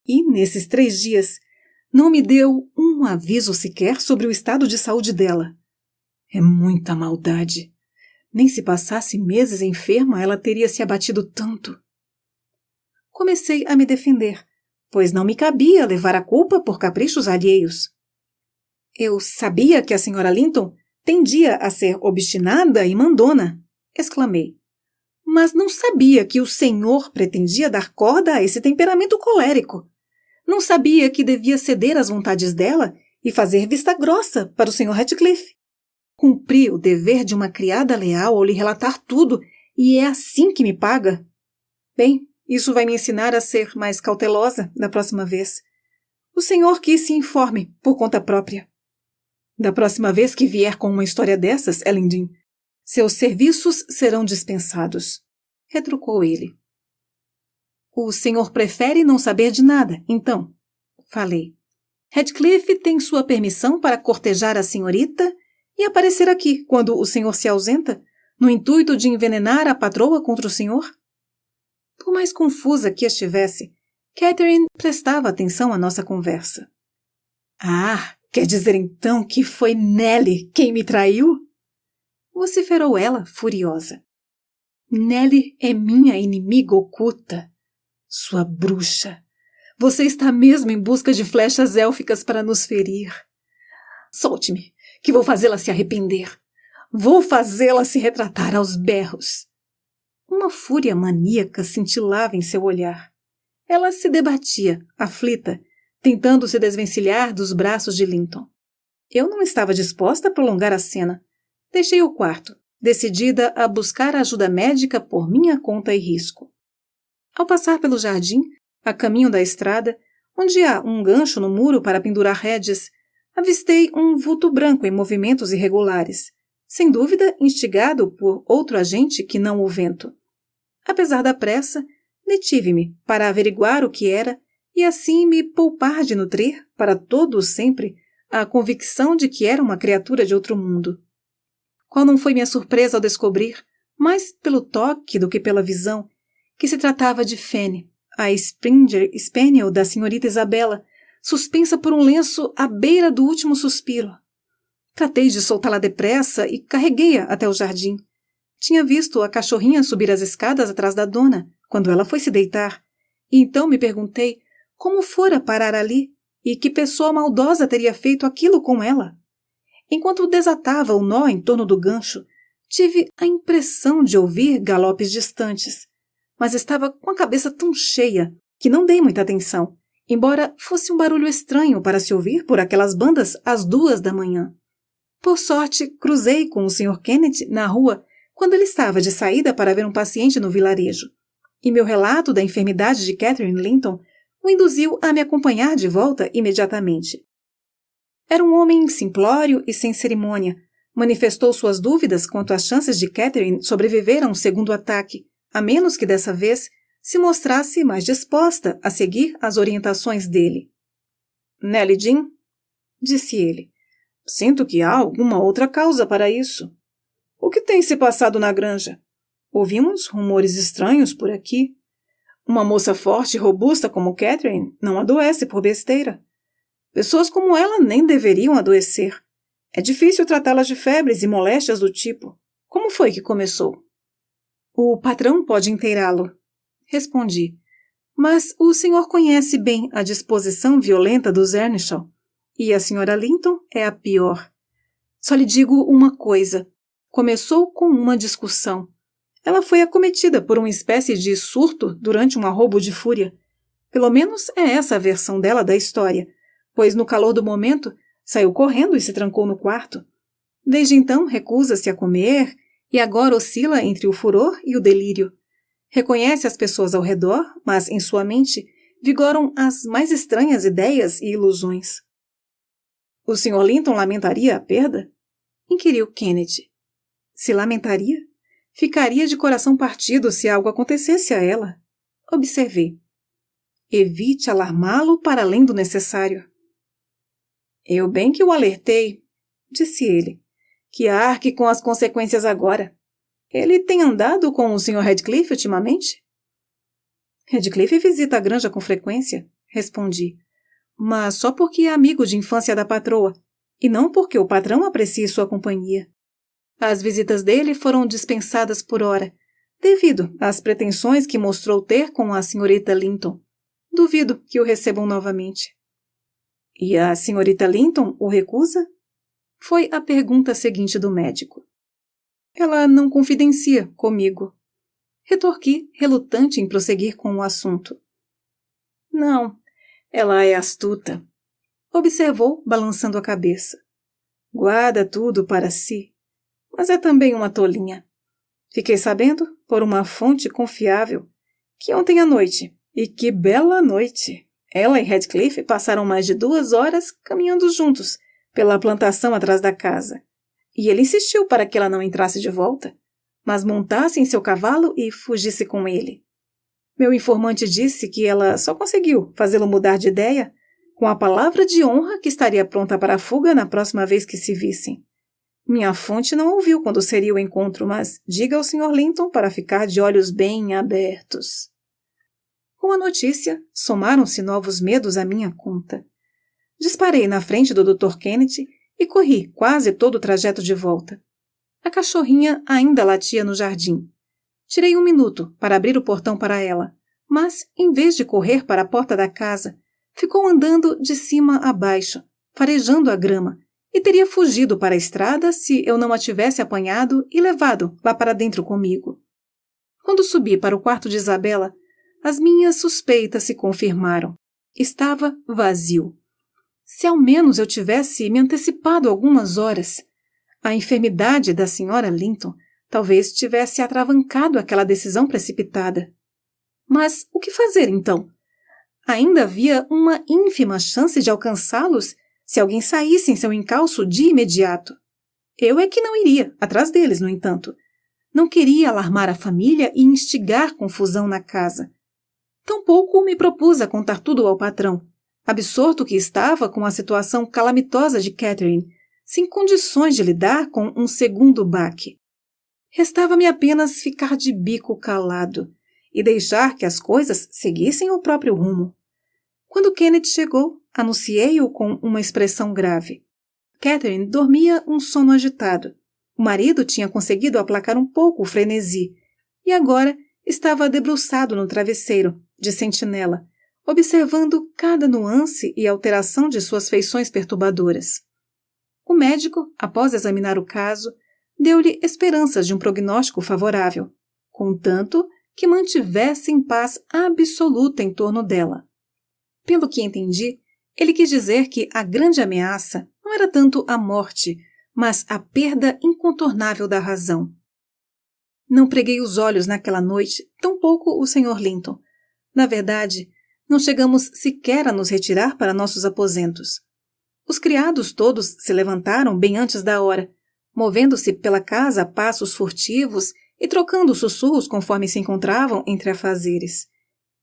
E, nesses 3 dias, não me deu um aviso sequer sobre o estado de saúde dela. É muita maldade. Nem se passasse meses enferma, ela teria se abatido tanto. Comecei a me defender, pois não me cabia levar a culpa por caprichos alheios. Eu sabia que a Sra. Linton tendia a ser obstinada e mandona, exclamei. Mas não sabia que o senhor pretendia dar corda a esse temperamento colérico. Não sabia que devia ceder às vontades dela e fazer vista grossa para o Sr. Ratcliffe. Cumpri o dever de uma criada leal ao lhe relatar tudo, e é assim que me paga. Bem, isso vai me ensinar a ser mais cautelosa da próxima vez. O senhor que se informe por conta própria. Da próxima vez que vier com uma história dessas, Elendil, seus serviços serão dispensados, retrucou ele. O senhor prefere não saber de nada, então, falei. Ratcliffe tem sua permissão para cortejar a senhorita e aparecer aqui quando o senhor se ausenta, no intuito de envenenar a patroa contra o senhor? Por mais confusa que estivesse, Catherine prestava atenção à nossa conversa. Ah, quer dizer então que foi Nellie quem me traiu? Vociferou ela, furiosa. Nellie é minha inimiga oculta. Sua bruxa. Você está mesmo em busca de flechas élficas para nos ferir. Solte-me, que vou fazê-la se arrepender. Vou fazê-la se retratar aos berros. Uma fúria maníaca cintilava em seu olhar. Ela se debatia, aflita, tentando se desvencilhar dos braços de Linton. Eu não estava disposta a prolongar a cena. Deixei o quarto, decidida a buscar ajuda médica por minha conta e risco. Ao passar pelo jardim, a caminho da estrada, onde há um gancho no muro para pendurar rédeas, avistei um vulto branco em movimentos irregulares, sem dúvida instigado por outro agente que não o vento. Apesar da pressa, detive-me para averiguar o que era e assim me poupar de nutrir, para todo o sempre, a convicção de que era uma criatura de outro mundo. Qual não foi minha surpresa ao descobrir, mais pelo toque do que pela visão, que se tratava de Fanny, a Springer Spaniel da senhorita Isabela, suspensa por um lenço à beira do último suspiro. Tratei de soltá-la depressa e carreguei-a até o jardim. Tinha visto a cachorrinha subir as escadas atrás da dona, quando ela foi se deitar, e então me perguntei como fora parar ali e que pessoa maldosa teria feito aquilo com ela. Enquanto desatava o nó em torno do gancho, tive a impressão de ouvir galopes distantes, mas estava com a cabeça tão cheia que não dei muita atenção, embora fosse um barulho estranho para se ouvir por aquelas bandas às 2 da manhã. Por sorte, cruzei com o Sr. Kenneth na rua quando ele estava de saída para ver um paciente no vilarejo, e meu relato da enfermidade de Catherine Linton o induziu a me acompanhar de volta imediatamente. Era um homem simplório e sem cerimônia. Manifestou suas dúvidas quanto às chances de Catherine sobreviver a um segundo ataque, a menos que dessa vez se mostrasse mais disposta a seguir as orientações dele. Nellie Jean, disse ele, sinto que há alguma outra causa para isso. O que tem se passado na granja? Ouvimos rumores estranhos por aqui. Uma moça forte e robusta como Catherine não adoece por besteira. Pessoas como ela nem deveriam adoecer. É difícil tratá-las de febres e moléstias do tipo. Como foi que começou? O patrão pode inteirá-lo, respondi. Mas o senhor conhece bem a disposição violenta dos Earnshaw, e a Sra. Linton é a pior. Só lhe digo uma coisa. Começou com uma discussão. Ela foi acometida por uma espécie de surto durante um arroubo de fúria. Pelo menos é essa a versão dela da história, pois no calor do momento saiu correndo e se trancou no quarto. Desde então recusa-se a comer e agora oscila entre o furor e o delírio. Reconhece as pessoas ao redor, mas em sua mente vigoram as mais estranhas ideias e ilusões. O Sr. Linton lamentaria a perda? Inquiriu Kenneth. Se lamentaria? Ficaria de coração partido se algo acontecesse a ela. Observei. Evite alarmá-lo para além do necessário. Eu bem que o alertei, disse ele, que arque com as consequências agora. Ele tem andado com o Sr. Ratcliffe ultimamente? Ratcliffe visita a granja com frequência, respondi, mas só porque é amigo de infância da patroa, e não porque o patrão aprecie sua companhia. As visitas dele foram dispensadas por ora, devido às pretensões que mostrou ter com a senhorita Linton. Duvido que o recebam novamente. E a senhorita Linton o recusa? Foi a pergunta seguinte do médico. Ela não confidencia comigo. Retorqui, relutante em prosseguir com o assunto. Não, ela é astuta, observou, balançando a cabeça. Guarda tudo para si, mas é também uma tolinha. Fiquei sabendo, por uma fonte confiável, que ontem à noite, e que bela noite, ela e Radcliffe passaram mais de 2 horas caminhando juntos pela plantação atrás da casa. E ele insistiu para que ela não entrasse de volta, mas montasse em seu cavalo e fugisse com ele. Meu informante disse que ela só conseguiu fazê-lo mudar de ideia com a palavra de honra que estaria pronta para a fuga na próxima vez que se vissem. Minha fonte não ouviu quando seria o encontro, mas diga ao Sr. Linton para ficar de olhos bem abertos. Com a notícia, somaram-se novos medos à minha conta. Disparei na frente do Dr. Kennedy e corri quase todo o trajeto de volta. A cachorrinha ainda latia no jardim. Tirei 1 minuto para abrir o portão para ela, mas, em vez de correr para a porta da casa, ficou andando de cima a baixo, farejando a grama, e teria fugido para a estrada se eu não a tivesse apanhado e levado lá para dentro comigo. Quando subi para o quarto de Isabela, as minhas suspeitas se confirmaram. Estava vazio. Se ao menos eu tivesse me antecipado algumas horas, a enfermidade da senhora Linton talvez tivesse atravancado aquela decisão precipitada. Mas o que fazer, então? Ainda havia uma ínfima chance de alcançá-los se alguém saísse em seu encalço de imediato. Eu é que não iria atrás deles, no entanto. Não queria alarmar a família e instigar confusão na casa. Tampouco me propus a contar tudo ao patrão, absorto que estava com a situação calamitosa de Catherine, sem condições de lidar com um segundo baque. Restava-me apenas ficar de bico calado e deixar que as coisas seguissem o próprio rumo. Quando Kenneth chegou, anunciei-o com uma expressão grave. Catherine dormia um sono agitado. O marido tinha conseguido aplacar um pouco o frenesi e agora estava debruçado no travesseiro, de sentinela, observando cada nuance e alteração de suas feições perturbadoras. O médico, após examinar o caso, deu-lhe esperanças de um prognóstico favorável, contanto que mantivesse em paz absoluta em torno dela. Pelo que entendi, ele quis dizer que a grande ameaça não era tanto a morte, mas a perda incontornável da razão. Não preguei os olhos naquela noite, tampouco o Sr. Linton. Na verdade, não chegamos sequer a nos retirar para nossos aposentos. Os criados todos se levantaram bem antes da hora, movendo-se pela casa a passos furtivos e trocando sussurros conforme se encontravam entre afazeres.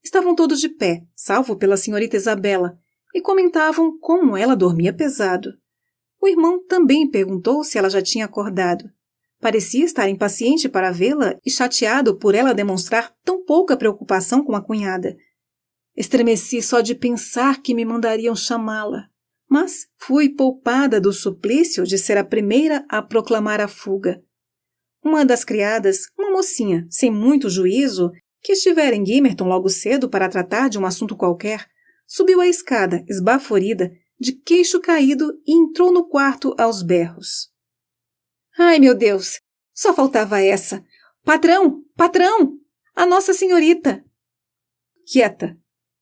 Estavam todos de pé, salvo pela senhorita Isabela, e comentavam como ela dormia pesado. O irmão também perguntou se ela já tinha acordado. Parecia estar impaciente para vê-la e chateado por ela demonstrar tão pouca preocupação com a cunhada. Estremeci só de pensar que me mandariam chamá-la, mas fui poupada do suplício de ser a primeira a proclamar a fuga. Uma das criadas, uma mocinha sem muito juízo, que estivera em Gimmerton logo cedo para tratar de um assunto qualquer, subiu a escada, esbaforida, de queixo caído e entrou no quarto aos berros. Ai, meu Deus! Só faltava essa! Patrão! Patrão! A Nossa Senhorita! Quieta!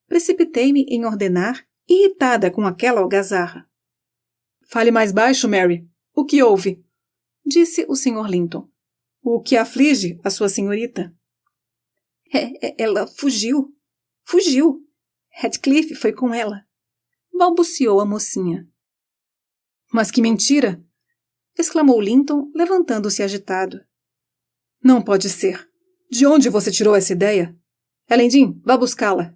Precipitei-me em ordenar, irritada com aquela algazarra. Fale mais baixo, Mary. O que houve? Disse o Sr. Linton. O que aflige a sua senhorita? Ela fugiu. Fugiu. Radcliffe foi com ela. Balbuciou a mocinha. Mas que mentira! Exclamou Linton, levantando-se agitado. Não pode ser. De onde você tirou essa ideia? Elendin, vá buscá-la.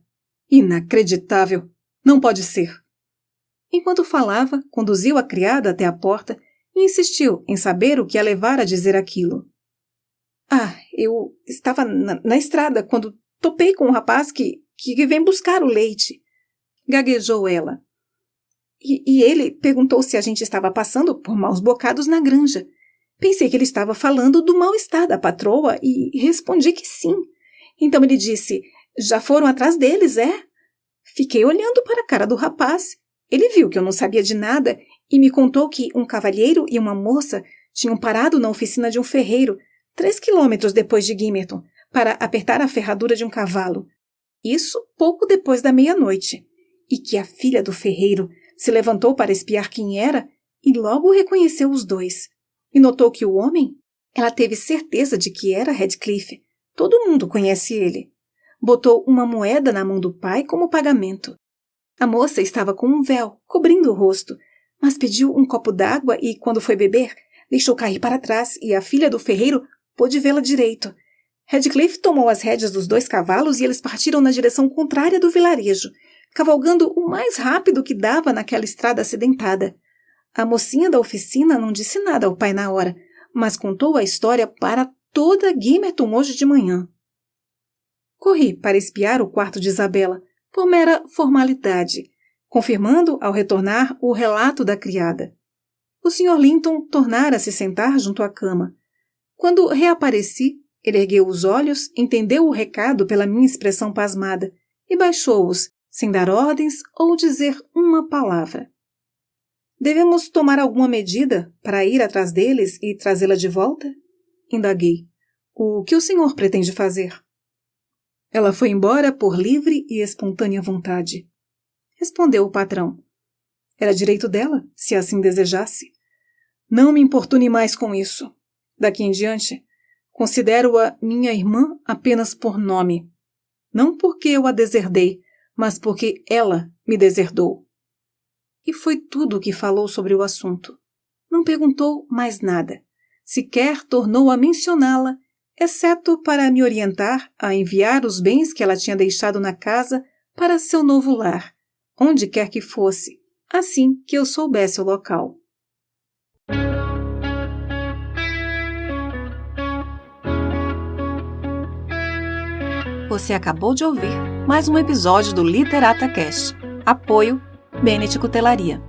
Inacreditável. Não pode ser. Enquanto falava, conduziu a criada até a porta e insistiu em saber o que a levara a dizer aquilo. Eu estava na estrada quando topei com um rapaz que vem buscar o leite. Gaguejou ela. E ele perguntou se a gente estava passando por maus bocados na granja. Pensei que ele estava falando do mal-estar da patroa e respondi que sim. Então ele disse: já foram atrás deles, é? Fiquei olhando para a cara do rapaz. Ele viu que eu não sabia de nada e me contou que um cavalheiro e uma moça tinham parado na oficina de um ferreiro, 3 quilômetros depois de Gimmerton, para apertar a ferradura de um cavalo. Isso pouco depois da meia-noite. E que a filha do ferreiro se levantou para espiar quem era e logo reconheceu os dois. E notou que o homem, ela teve certeza de que era Heathcliff. Todo mundo conhece ele. Botou uma moeda na mão do pai como pagamento. A moça estava com um véu, cobrindo o rosto, mas pediu um copo d'água e, quando foi beber, deixou cair para trás e a filha do ferreiro pôde vê-la direito. Heathcliff tomou as rédeas dos 2 cavalos e eles partiram na direção contrária do vilarejo, cavalgando o mais rápido que dava naquela estrada acidentada. A mocinha da oficina não disse nada ao pai na hora, mas contou a história para toda Gimmerton hoje de manhã. Corri para espiar o quarto de Isabela, por mera formalidade, confirmando ao retornar o relato da criada. O Sr. Linton tornara a se sentar junto à cama. Quando reapareci, ele ergueu os olhos, entendeu o recado pela minha expressão pasmada e baixou-os, sem dar ordens ou dizer uma palavra. Devemos tomar alguma medida para ir atrás deles e trazê-la de volta? Indaguei. O que o senhor pretende fazer? Ela foi embora por livre e espontânea vontade. Respondeu o patrão. Era direito dela, se assim desejasse. Não me importune mais com isso. Daqui em diante, considero-a minha irmã apenas por nome. Não porque eu a deserdei, mas porque ela me deserdou. E foi tudo o que falou sobre o assunto. Não perguntou mais nada. Sequer tornou a mencioná-la, exceto para me orientar a enviar os bens que ela tinha deixado na casa para seu novo lar, onde quer que fosse, assim que eu soubesse o local. Você acabou de ouvir mais um episódio do Literata Cast. Apoio Bennett Cutelaria.